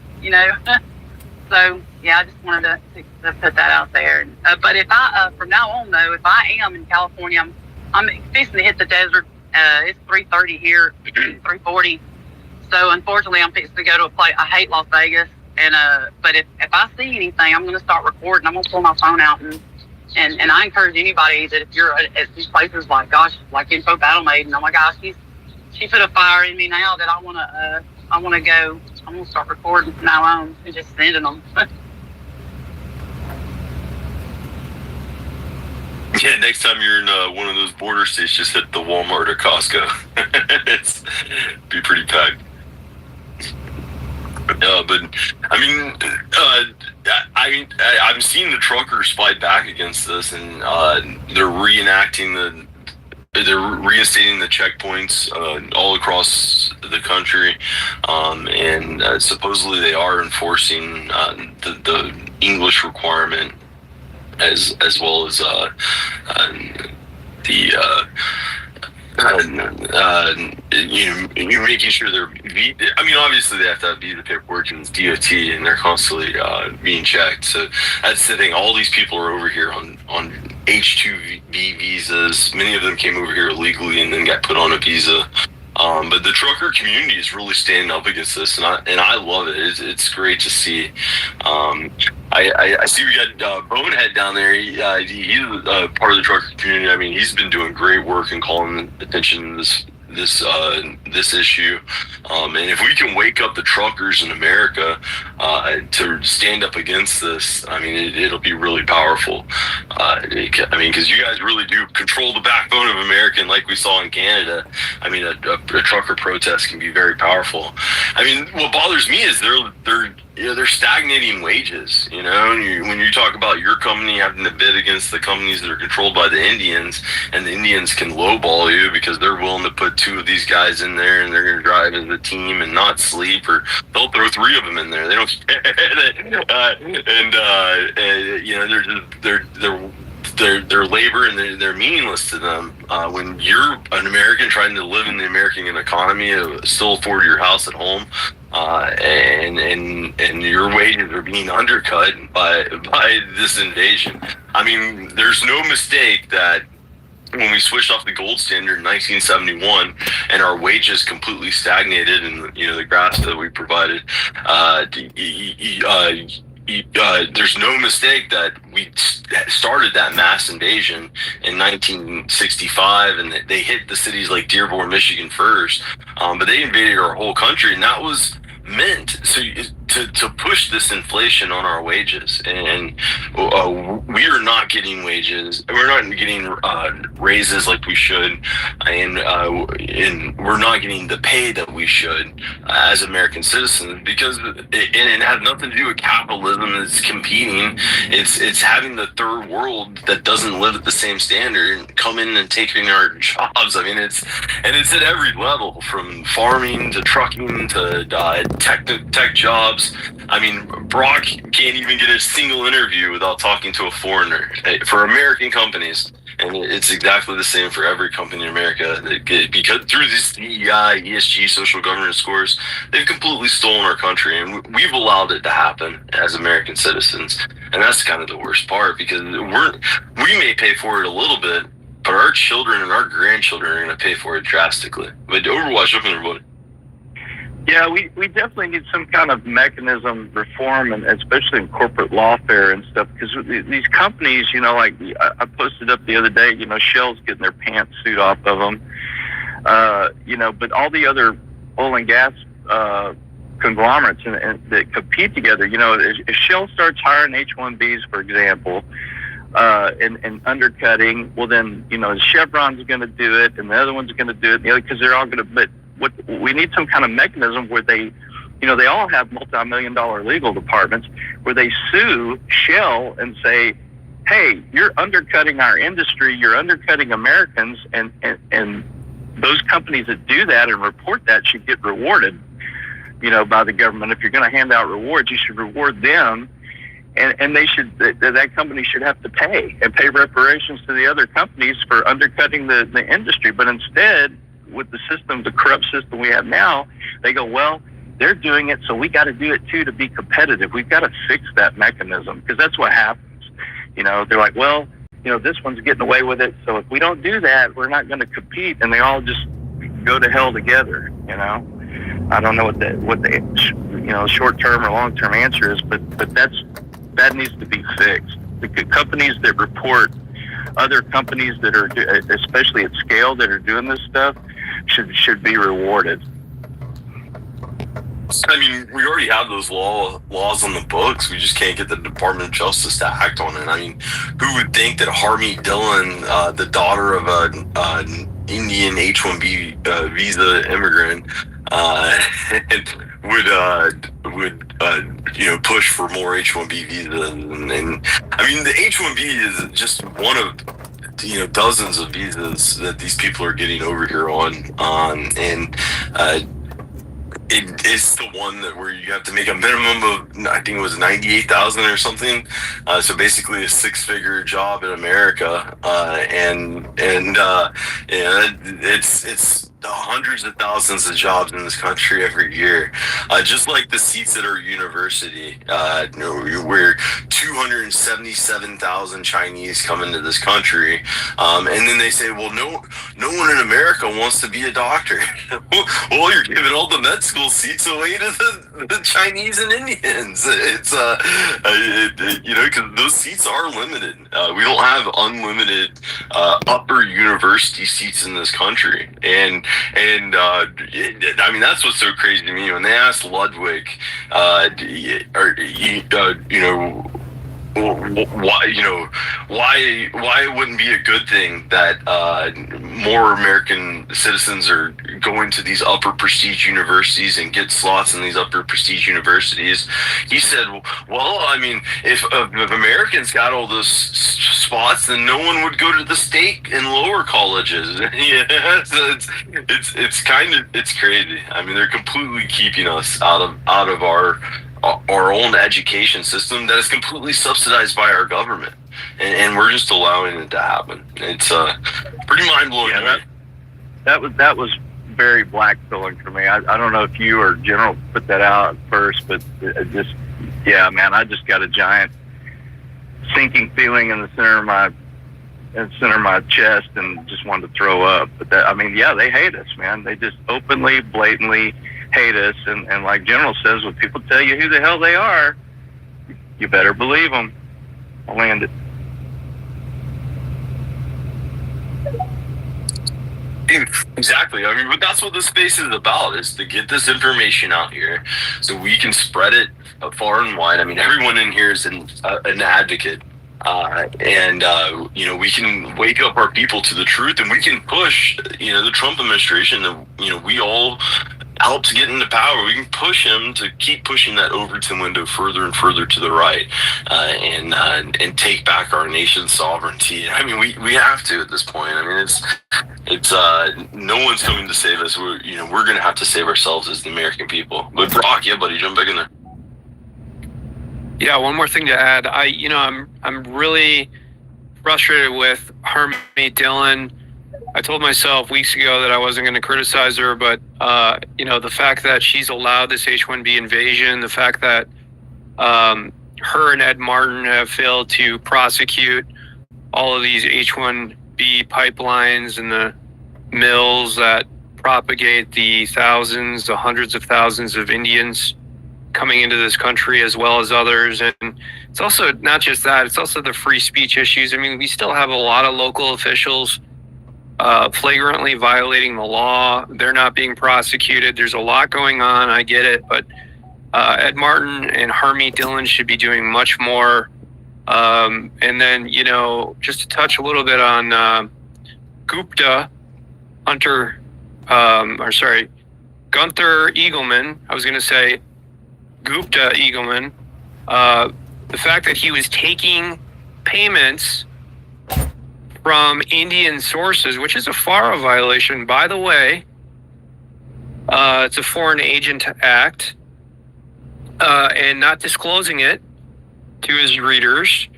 So I just wanted to put that out there. But if I from now on though, if I am in California, I'm fixing to hit the desert. It's 3:30 here, 3:40. So unfortunately, I'm fixing to go to a place. I hate Las Vegas, and but if I see anything, I'm going to start recording. I'm going to pull my phone out and I encourage anybody that if you're at these places like Info Battle Maiden, oh my gosh, she put a fire in me now that I want to go. I'm going to start recording from now on and just sending them. Yeah, next time you're in one of those border states, just hit the Walmart or Costco. It's be pretty packed. But I'm seeing the truckers fight back against this, and they're reinstating the checkpoints all across the country, and supposedly they are enforcing the English requirement as well as you're making sure obviously they have to be the paperwork and DOT, and they're constantly being checked. So that's the thing. All these people are over here on H-2B visas. Many of them came over here illegally and then got put on a visa. But the trucker community is really standing up against this, and I love it. It's great to see. I see we got Bonehead down there. He's part of the trucker community. I mean, he's been doing great work and calling attention to this issue. And if we can wake up the truckers in America to stand up against this, it'll be really powerful. Because you guys really do control the backbone of America, and like we saw in Canada, a trucker protest can be very powerful. What bothers me is they're they're stagnating wages, and when you talk about your company having to bid against the companies that are controlled by the Indians, and the Indians can lowball you because they're willing to put 2 of these guys in there and they're going to drive as a team and not sleep, or they'll throw 3 of them in there. They don't care. Their labor and they're meaningless to them. When you're an American trying to live in the American economy, still afford your house at home, and your wages are being undercut by this invasion. I mean, there's no mistake that when we switched off the gold standard in 1971 and our wages completely stagnated, and the graphs that we provided, there's no mistake that we started that mass invasion in 1965, and they hit the cities like Dearborn, Michigan first, but they invaded our whole country, and that was meant to push this inflation on our wages. And we are not getting wages. We're not getting raises like we should, and we're not getting the pay that we should as American citizens, because it has nothing to do with capitalism that's competing. It's having the third world that doesn't live at the same standard come in and taking our jobs. I mean, it's at every level, from farming to trucking to tech jobs. I mean, Brock can't even get a single interview without talking to a foreigner for American companies. And it's exactly the same for every company in America. Because through this DEI, ESG, social governance scores, they've completely stolen our country, and we've allowed it to happen as American citizens. And that's kind of the worst part, because we may pay for it a little bit, but our children and our grandchildren are going to pay for it drastically. But Overwatch, open everybody. Yeah, we definitely need some kind of mechanism reform, and especially in corporate lawfare and stuff, because these companies, like I posted up the other day, Shell's getting their pantsuit off of them, but all the other oil and gas conglomerates and that compete together, if Shell starts hiring H-1Bs, for example, and undercutting, well then, Chevron's going to do it, and the other one's going to do it, because they're all going to, but we need some kind of mechanism where they all have multi-million-dollar legal departments where they sue Shell and say, hey, you're undercutting our industry, you're undercutting Americans, and those companies that do that and report that should get rewarded, by the government. If you're going to hand out rewards, you should reward them, and that company should have to pay reparations to the other companies for undercutting the industry. But instead, with the corrupt system we have now, they go, well, they're doing it, so we got to do it too to be competitive. We've got to fix that mechanism, because that's what happens. They're like, well, this one's getting away with it, so if we don't do that, we're not going to compete, and they all just go to hell together. I don't know what the short-term or long-term answer is, but that needs to be fixed. The companies that report other companies that are, especially at scale, that are doing this stuff, should be rewarded. I mean, we already have those laws on the books. We just can't get the Department of Justice to act on it. I mean, who would think that Harmeet Dillon, the daughter of an Indian H-1B visa immigrant, would push for more H-1B visas? And I mean, the H-1B is just one of dozens of visas that these people are getting over here on, and it is the one that where you have to make a minimum of, I think it was 98,000 or something. So basically a 6-figure job in America, and it's hundreds of thousands of jobs in this country every year. Just like the seats at our university, where 277,000 Chinese come into this country, and then they say, well, no one in America wants to be a doctor. Well, you're giving all the med school seats away to the Chinese and Indians. It's because those seats are limited. We don't have unlimited upper university seats in this country, and I mean, that's what's so crazy to me. When they asked Ludwig, why it wouldn't be a good thing that more American citizens are going to these upper prestige universities and get slots in these upper prestige universities. He said, well, I mean, if Americans got all those spots, then no one would go to the state and lower colleges. Yeah, so it's crazy. I mean, they're completely keeping us out of our own education system that is completely subsidized by our government, and we're just allowing it to happen. It's pretty mind-blowing. Yeah, that was very black-pilling for me. I don't know if you or General put that out first, but I just got a giant sinking feeling in the center of my chest and just wanted to throw up. But they hate us, man. They just openly, blatantly hate us, and like General says, when people tell you who the hell they are, you better believe them. I'll land it. Exactly. I mean, but that's what this space is about, is to get this information out here so we can spread it far and wide. I mean, everyone in here is an advocate. We can wake up our people to the truth, and we can push, the Trump administration that, we all helped get into power. We can push him to keep pushing that Overton window further and further to the right, and take back our nation's sovereignty. I mean, we have to at this point. I mean, it's no one's coming to save us. We're going to have to save ourselves as the American people. But Brock, yeah, buddy, jump back in there. Yeah, one more thing to add. I'm really frustrated with Harmeet Dillon. I told myself weeks ago that I wasn't going to criticize her, but the fact that she's allowed this H-1B invasion, the fact that her and Ed Martin have failed to prosecute all of these H-1B pipelines and the mills that propagate the hundreds of thousands of Indians coming into this country, as well as others. And it's also not just that, it's also the free speech issues. I mean, we still have a lot of local officials flagrantly violating the law. They're not being prosecuted. There's a lot going on. I get it. But Ed Martin and Harmeet Dillon should be doing much more. And then, just to touch a little bit on Gunther Eagleman. I was going to say Gupta Eagleman. The fact that he was taking payments from Indian sources, which is a FARA violation, by the way. It's a Foreign Agent Act, and not disclosing it to his readers,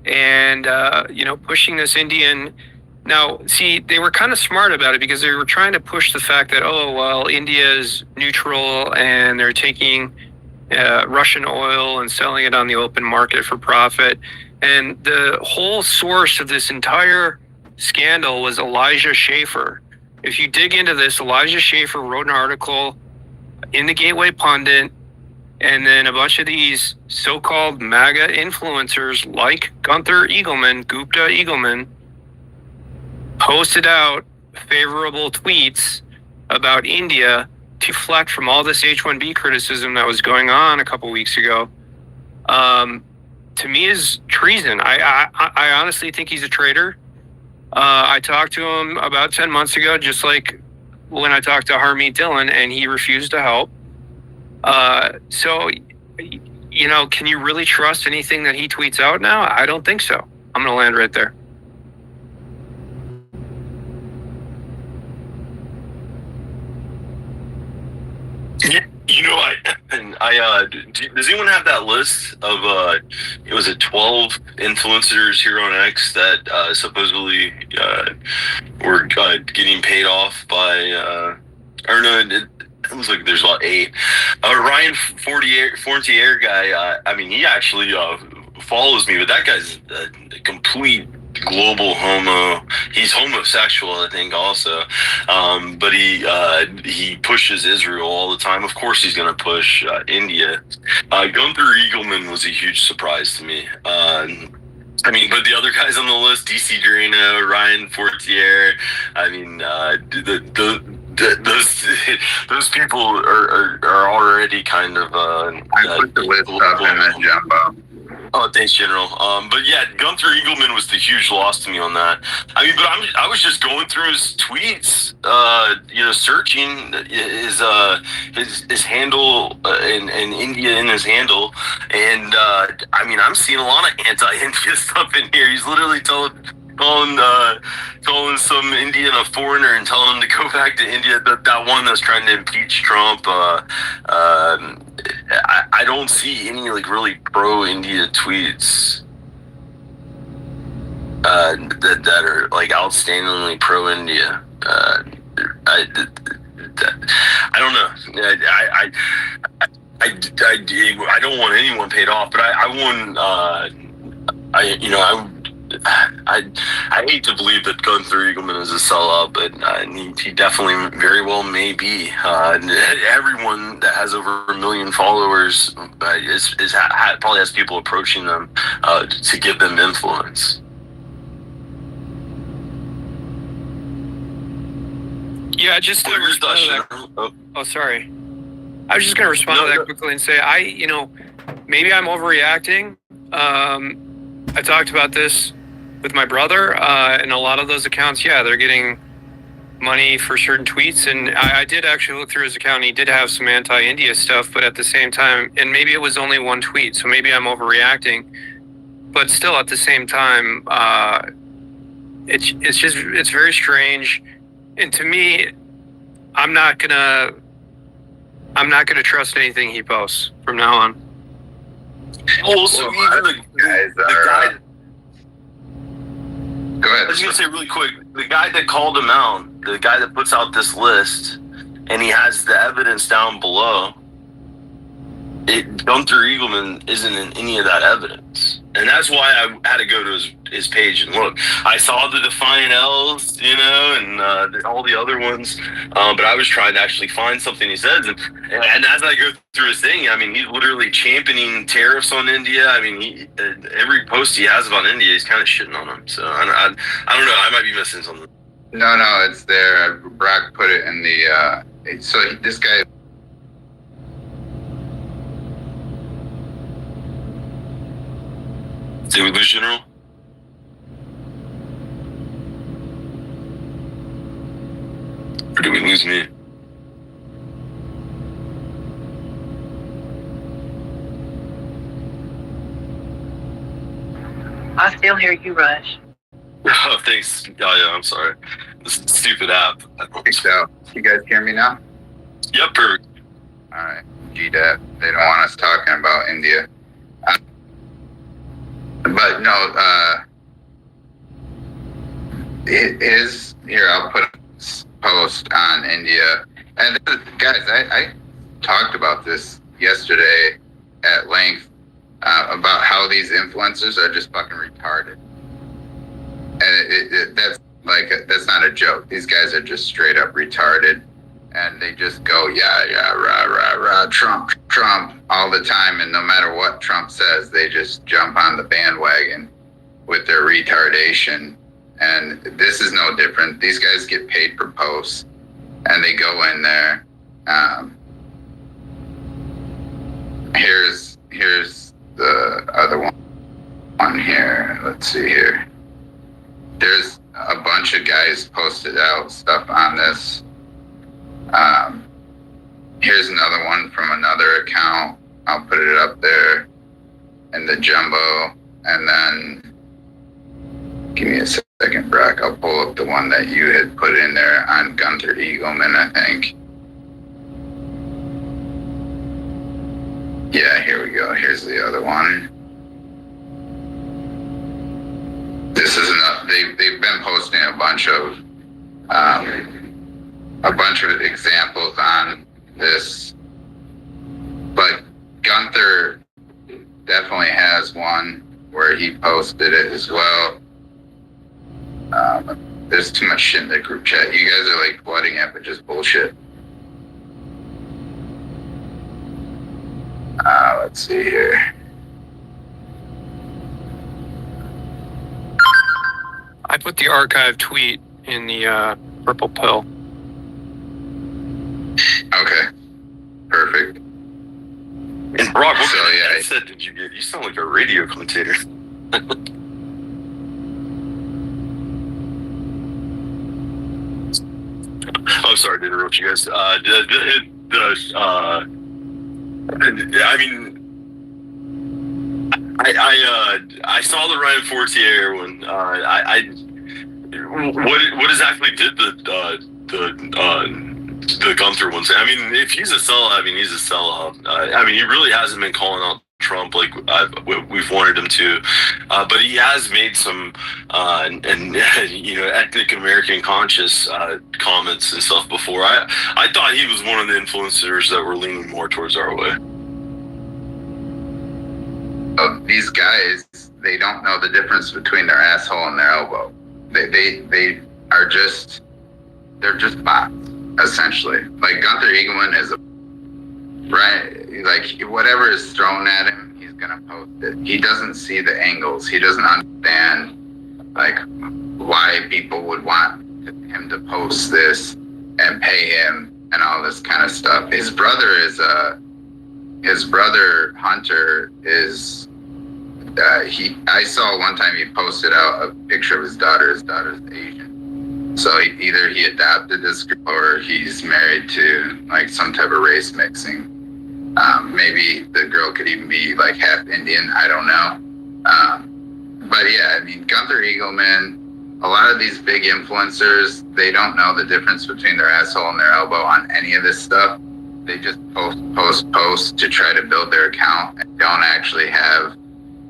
and pushing this Indian. Now, see, they were kind of smart about it because they were trying to push the fact that, India is neutral and they're taking Russian oil and selling it on the open market for profit. And the whole source of this entire scandal was Elijah Schaffer. If you dig into this, Elijah Schaffer wrote an article in the Gateway Pundit, and then a bunch of these so-called MAGA influencers like Gupta Eagleman, posted out favorable tweets about India to deflect from all this H-1B criticism that was going on a couple weeks ago. To me, is treason. I honestly think he's a traitor. I talked to him about 10 months ago, just like when I talked to Harmeet Dillon, and he refused to help. Can you really trust anything that he tweets out now? I don't think so. I'm going to land right there. Does anyone have that list of it was 12 influencers here on X that supposedly were getting paid off by it was like there's about 8. Ryan Fortier guy, he actually follows me, but that guy's a complete global homo. He's homosexual, I think, also. But he pushes Israel all the time. Of course he's going to push India. Gunther Eagleman was a huge surprise to me. But the other guys on the list, DC Drano, Ryan Fortier, those people are already kind of I put the list up in the jumbo. Oh, thanks, General. But yeah, Gunther Eagleman was the huge loss to me on that. I mean, but I was just going through his tweets, searching his handle in India in his handle, and I mean, I'm seeing a lot of anti-India stuff in here. He's literally calling some Indian a foreigner and telling him to go back to India. That one that's trying to impeach Trump. I don't see any like really pro-India tweets that are like outstandingly pro-India. I don't know. I don't want anyone paid off, but I hate to believe that Gunther Eagleman is a sellout, but he definitely very well may be. Everyone that has over 1 million followers probably has people approaching them to give them influence. Yeah, just to respond to that. Oh, sorry. I was just going to respond to that quickly and say, maybe I'm overreacting. I talked about this with my brother, and a lot of those accounts, they're getting money for certain tweets. And I did actually look through his account, and he did have some anti-India stuff, but at the same time, and maybe it was only one tweet, so maybe I'm overreacting. But still, at the same time, it's very strange. And to me, I'm not gonna trust anything he posts from now on. Also, even the guy. Go ahead. I was gonna say really quick, the guy that called him out, the guy that puts out this list, and he has the evidence down below. Gunther Eagleman isn't in any of that evidence, and that's why I had to go to his page and look. I saw the Defiant L's, and all the other ones, but I was trying to actually find something he says, and as I go through his thing, I mean, he's literally championing tariffs on India. I mean, every post he has about India, he's kind of shitting on them. So I don't know. I might be missing something. No, it's there. Brock put it in the. So this guy. Did we lose General? Or did we lose me? I still hear you, Rush. Oh, thanks. Oh, yeah, I'm sorry. This stupid app. So, you guys hear me now? Yep, perfect. All right. GDAP. They don't want us talking about India. But no, it is here. I'll put a post on India, and guys, I talked about this yesterday at length about how these influencers are just fucking retarded, and that's not a joke. These guys are just straight up retarded, and they just go rah Trump all the time, and no matter what Trump says, they just jump on the bandwagon with their retardation. And this is no different. These guys get paid per post, and they go in there. Here's the other one here. Let's see here. There's a bunch of guys posted out stuff on this. Here's another one from another account. I'll put it up there in the jumbo, and then give me a second, Brock. I'll pull up the one that you had put in there on Gunther Eagleman, I think. Yeah, here we go. Here's the other one. This is enough. They've been posting a bunch of examples on this, but Gunther definitely has one where he posted it as well. There's too much shit in the group chat. You guys are like flooding it with just bullshit. Let's see here. I put the archive tweet in the purple pill. Okay, perfect. And Brock, what So, kind of yeah. headset did you get? You sound like a radio commentator. I'm sorry to interrupt you guys. I mean, I saw the Ryan Fortier one. What exactly did the Gunther one say? I mean, if he's a sellout, I mean, he's a sellout. I mean, he really hasn't been calling out Trump like we've wanted him to, but he has made some ethnic American conscious comments and stuff before. I thought he was one of the influencers that were leaning more towards our way. These guys, they don't know the difference between their asshole and their elbow. They are just, they're just bots, essentially. Like Gunther Eagleman is like whatever is thrown at him, he's gonna post it. He doesn't see the angles. He doesn't understand like why people would want him to post this and pay him and all this kind of stuff. His brother Hunter is I saw one time he posted out a picture of his daughter. His daughter's Asian. So either he adopted this girl or he's married to like some type of race mixing. Maybe the girl could even be like half Indian. I don't know. But yeah, I mean, Gunther Eagleman, a lot of these big influencers, they don't know the difference between their asshole and their elbow on any of this stuff. They just post to try to build their account and don't actually have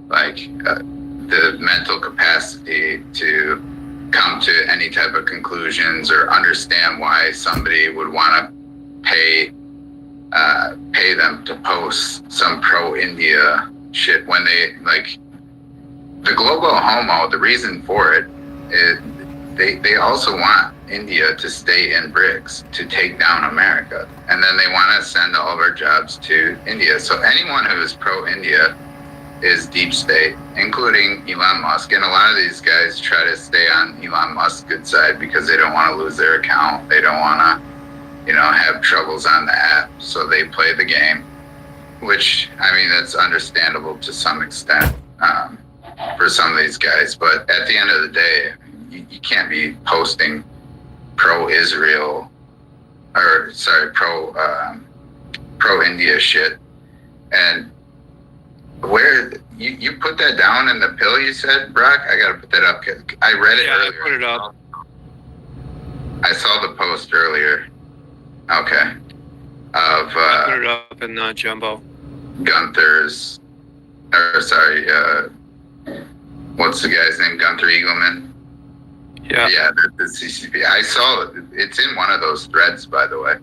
like the mental capacity to come to any type of conclusions or understand why somebody would want to pay them to post some pro-India shit when they like the global homo. The reason for it is they also want India to stay in BRICS to take down America, and then they want to send all of our jobs to India. So anyone who is pro-India is deep state, including Elon Musk. And a lot of these guys try to stay on Elon Musk's good side because they don't want to lose their account. They don't want to, have troubles on the app. So they play the game, which, I mean, that's understandable to some extent for some of these guys. But at the end of the day, you can't be posting pro-Israel pro-India shit. And where you put that down in the pill, you said, Brock? I gotta put that up. I read it earlier. I put it up. I saw the post earlier. Okay. I put it up in Jumbo. Gunther's, what's the guy's name? Gunther Eagleman? Yeah, the CCP. I saw it's in one of those threads, by the way.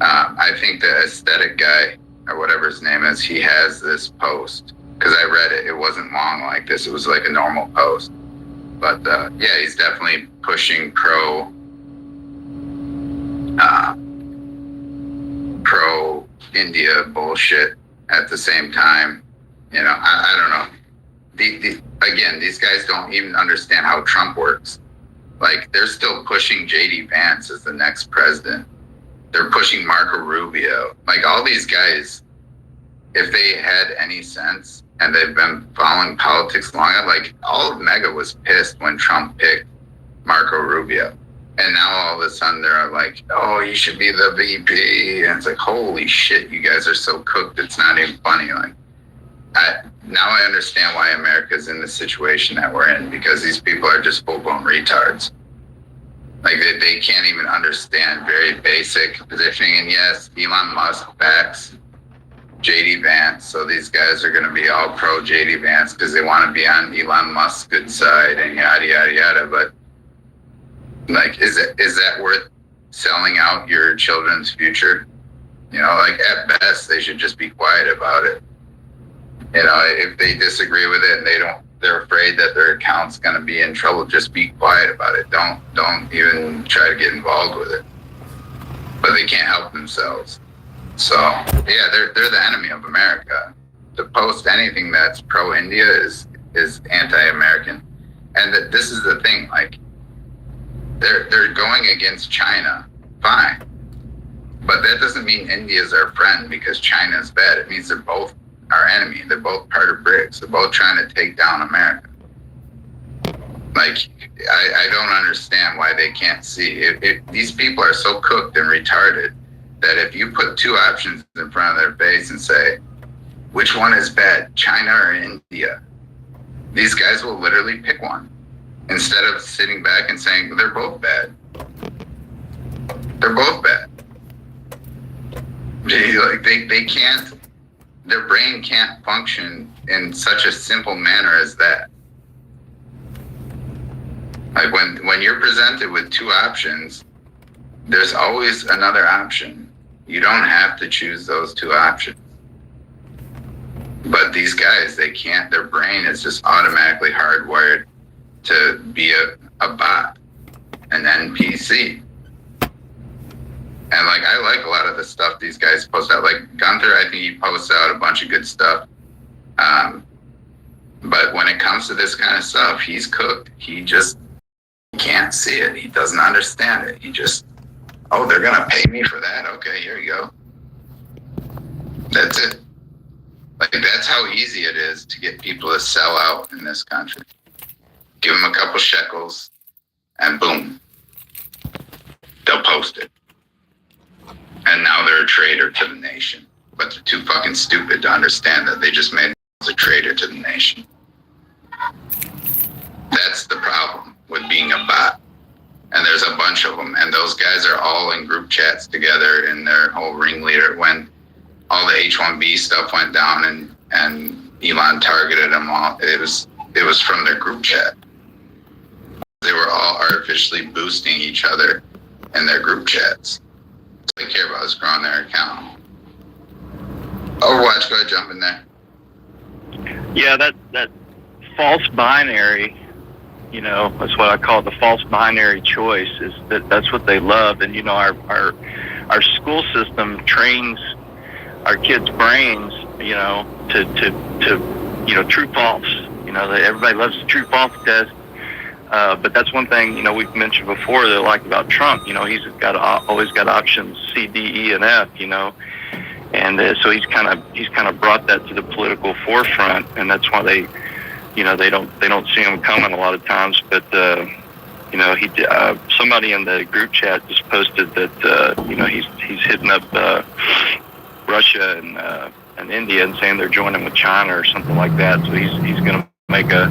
I think the aesthetic guy, or whatever his name is, he has this post because I read it. It wasn't long like this. It was like a normal post. But yeah, he's definitely pushing pro India bullshit at the same time. I don't know. Again, these guys don't even understand how Trump works. Like, they're still pushing JD Vance as the next president. They're pushing Marco Rubio. Like, all these guys, if they had any sense and they've been following politics long enough, like, all of MAGA was pissed when Trump picked Marco Rubio. And now all of a sudden they're like, oh, he should be the VP. And it's like, holy shit, you guys are so cooked, it's not even funny. Like, now I understand why America's in the situation that we're in, because these people are just full-blown retards. Like, they can't even understand very basic positioning. And yes, Elon Musk backs JD Vance, so these guys are going to be all pro JD Vance because they want to be on Elon Musk's good side and yada, yada, yada. But, like, is that worth selling out your children's future? Like, at best, they should just be quiet about it. If they disagree with it and they're afraid that their account's going to be in trouble, just be quiet about it. Don't even try to get involved with it. But they can't help themselves. So yeah, they're the enemy of America. To post anything that's pro-India is anti-American. And this is the thing, like, they're going against China, fine. But that doesn't mean India's our friend because China's bad. It means they're both our enemy. They're both part of BRICS. They're both trying to take down America. Like, I don't understand why they can't see. These people are so cooked and retarded that if you put two options in front of their face and say, which one is bad, China or India? These guys will literally pick one instead of sitting back and saying, they're both bad. They're both bad. They can't, their brain can't function in such a simple manner as that. Like when you're presented with two options, there's always another option. You don't have to choose those two options. But these guys, they can't, their brain is just automatically hardwired to be a bot, an NPC. And like, I like a lot of the stuff these guys post out. Like Gunther, I think he posts out a bunch of good stuff. But when it comes to this kind of stuff, he's cooked. He just can't see it. He doesn't understand it. He just, oh, they're going to pay me for that. Okay, here you go. That's it. Like, that's how easy it is to get people to sell out in this country. Give them a couple shekels and boom, they'll post it. And now they're a traitor to the nation. But they're too fucking stupid to understand that they just made a traitor to the nation. That's the problem with being a bot. And there's a bunch of them. And those guys are all in group chats together in their whole ringleader. When all the H-1B stuff went down and Elon targeted them all, it was from their group chat. They were all artificially boosting each other in their group chats. All they care about is growing their account. Overwatch, go ahead, jump in there. Yeah, that false binary, you know, that's what I call the false binary choice, is that's what they love. And, you know, our school system trains our kids' brains, you know, to you know, true false. You know, everybody loves the true false test. But that's one thing, you know, we've mentioned before that I like about Trump. You know, he's always got options C, D, E, and F. You know, and so he's kind of brought that to the political forefront, and that's why they don't see him coming a lot of times. But you know, somebody in the group chat just posted that you know, he's hitting up Russia and India and saying they're joining with China or something like that. So he's going to make a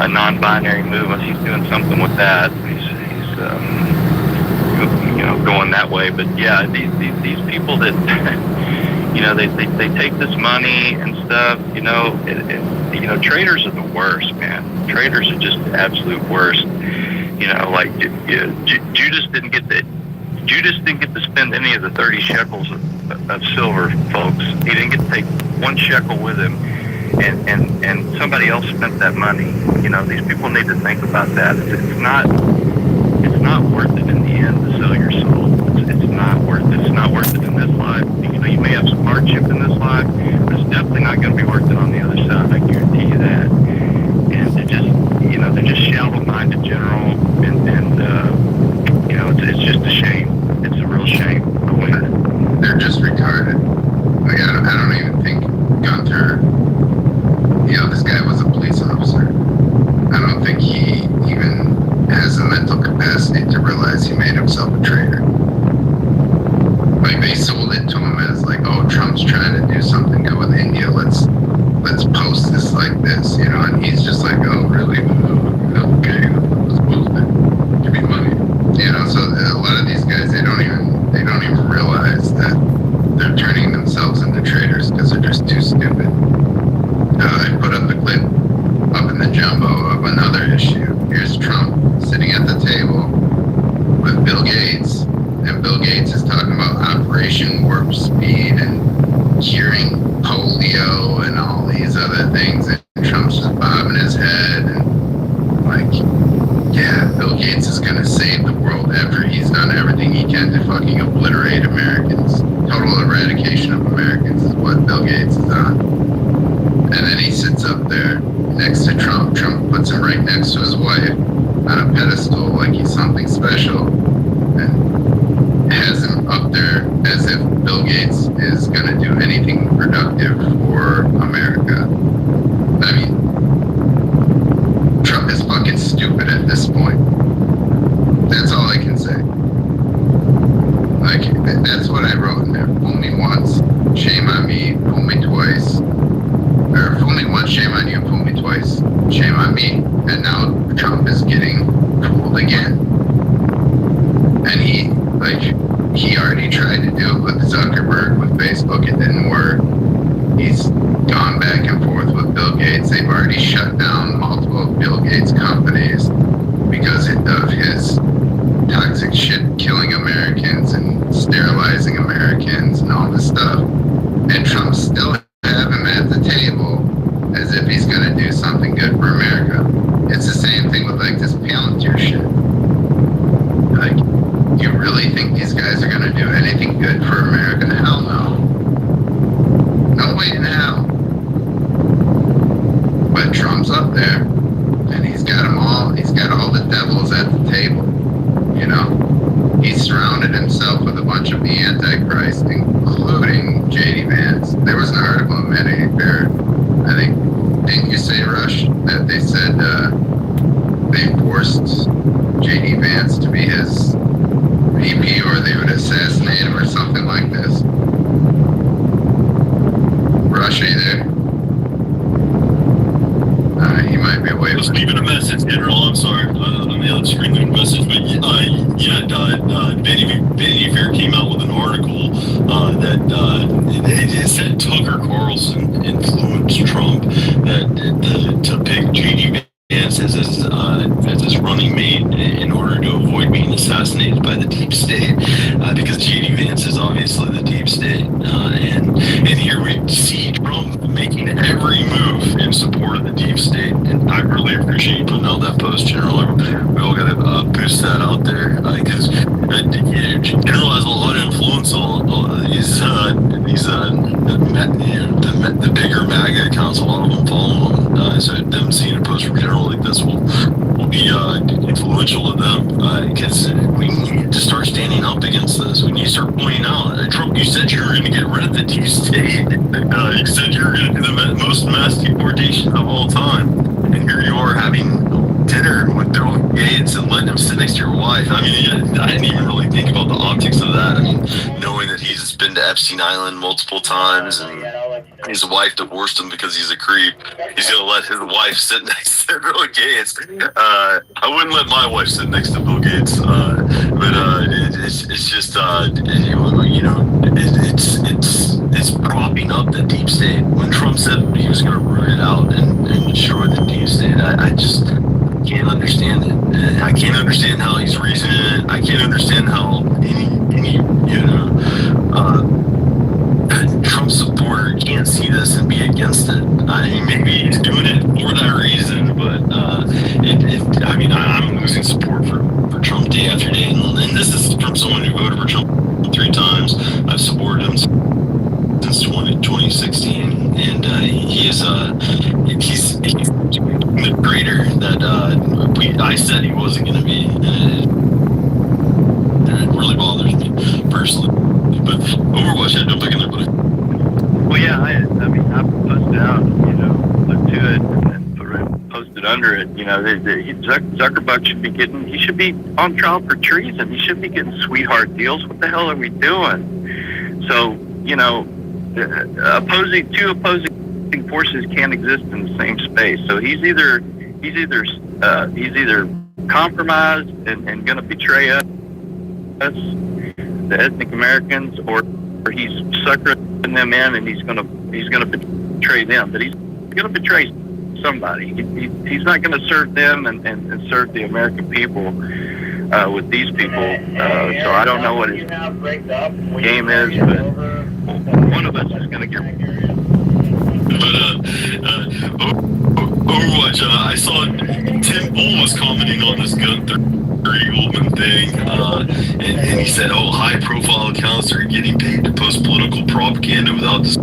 non-binary movement. He's doing something with that. He's you know, going that way. But yeah, these people that you know, they take this money and stuff. You know, you know, traders are the worst, man. Traders are just the absolute worst. You know, like Judas didn't get to spend any of the 30 shekels of silver, folks. He didn't get to take one shekel with him. And somebody else spent that money. You know, these people need to think about that. It's not worth it in the end to sell your soul. It's not worth it. It's not worth it in this life. You know, you may have some hardship in this life, but it's definitely not going to be worth it on the other side. I guarantee you that. And they're just shallow-minded general, and you know, it's just a shame. It's a real shame. They're just retarded. Like, I don't even think Gunther, you know, this guy was a police officer. I don't think he even has the mental capacity to realize he made himself a traitor. Like, they sold it to him as like, oh, Trump's trying to do something good with India. Let's post this like this, you know, and he's just like, oh, really? Okay, let's post it. Give me money. You know, so a lot of these guys, they don't even realize that they're turning themselves into traitors because they're just too stupid. I put up a clip up in the jumbo of another issue. Here's Trump sitting at the table with Bill Gates, and Bill Gates is talking about Operation Warp Speed and curing polio and all these other things, and Trump's just bobbing his head and like, yeah, Bill Gates is gonna save the world after he's done everything he can to fucking obliterate Americans. Total eradication of Americans is what Bill Gates has done. And then he sits up there next to Trump. Trump puts him right next to his wife on a pedestal like he's something special, and has him up there as Gates is going to do anything productive for America. I mean, Trump is fucking stupid at this point. That's all I can say. Like, that's what I wrote in there. Fool me once, shame on me. Fool me twice. Or fool me once, shame on you. Fool me twice, shame on me. And now Trump is getting fooled again. And he already tried to do it with Zuckerberg, with Facebook. It didn't work. He's gone back and forth with Bill Gates. They've already shut down multiple of Bill Gates companies because of his toxic shit killing Americans and sterilizing Americans and all this stuff. And Trump still have him at the table as if he's going to do something good for America. It's the same thing with like this Palantir shit. Like, you really think these guys are going to do anything good for America? Hell no. No way in hell. But Trump's up there, and he's got them all. He's got all the devils at the table. You know, he's surrounded himself with a bunch of the Antichrist, including J.D. Vance. There was an article in Vanity Fair. I think, didn't you say, Rush, that they said they forced J.D. Vance to be his VP, or they would assassinate him, or something like this? Rush, are you there? He might be away. I was leaving a message, General. I'm sorry. On the other screen, leaving a message. But Vanity Fair came out with an article that it said Tucker Carlson influenced Trump to pick J.D. Vance as his running mate in order to avoid being assassinated by the deep state, because J.D. Vance is obviously the deep state, and here we see Trump making every move in support of the deep state. And I really appreciate you putting out that post, General. We all got to boost that out there, because General has a lot of influence on the bigger MAGA accounts. A lot of them follow him, so them seeing a post from General like this will be influential to them, because we need to start standing up against this. We need to start pointing out, Trump, you said you were going to get rid of the deep state. You said you were going to do the most mass deportation of all time, and here you are having dinner with Bill Gates and letting him sit next to your wife. I mean, I didn't even really think about the optics of that. I mean, knowing that he's been to Epstein Island multiple times and his wife divorced him because he's a creep, he's going to let his wife sit next to Bill Gates. I wouldn't let my wife sit next to Bill Gates, but it's just, it's propping up the deep state. When Trump said he was going to root it out and destroy the deep state, I just can't understand it. I can't understand how he's reasoning it. I can't understand how any Trump supporter can't see this and be against it. I mean, maybe he's doing it for that reason, but I'm losing support for Trump day after day, and this is from someone who voted for Trump 3 times. I've supported him since 2016, and he's the traitor that I said he wasn't going to be. It really bothers me personally. But Overwatch, I don't pick in there, buddy. Well, yeah, I posted out, look to it, and posted under it. Zuckerberg should be on trial for treason. He should be getting sweetheart deals. What the hell are we doing? So, two opposing forces can't exist in the same space. So he's either compromised and going to betray us, the ethnic Americans, or he's suckering them in and he's going to betray them. But he's going to betray somebody. He's not going to serve them and serve the American people with these people. So I don't know what his game is, but one of us is going to get. Overwatch, I saw Tim Bull was commenting on this Gunther Eagleman thing, and he said, high-profile accounts are getting paid to post political propaganda without this.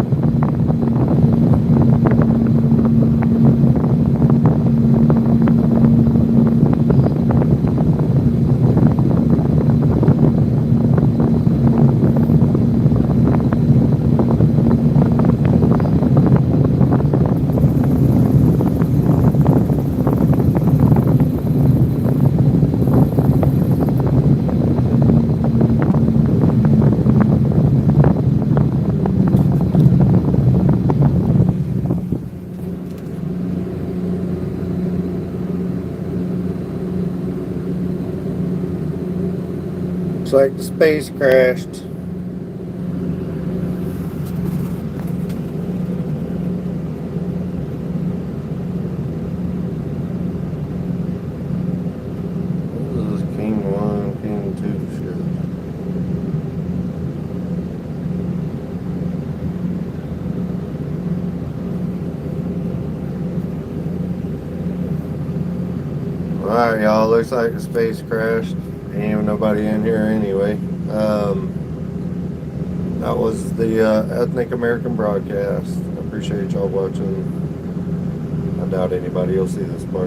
Looks like the space crashed. This is King 1, King 2 shit. Alright, y'all, looks like the space crashed. Ain't even nobody in here anyway. That was the Ethnic American broadcast. I appreciate y'all watching. I doubt anybody will see this part.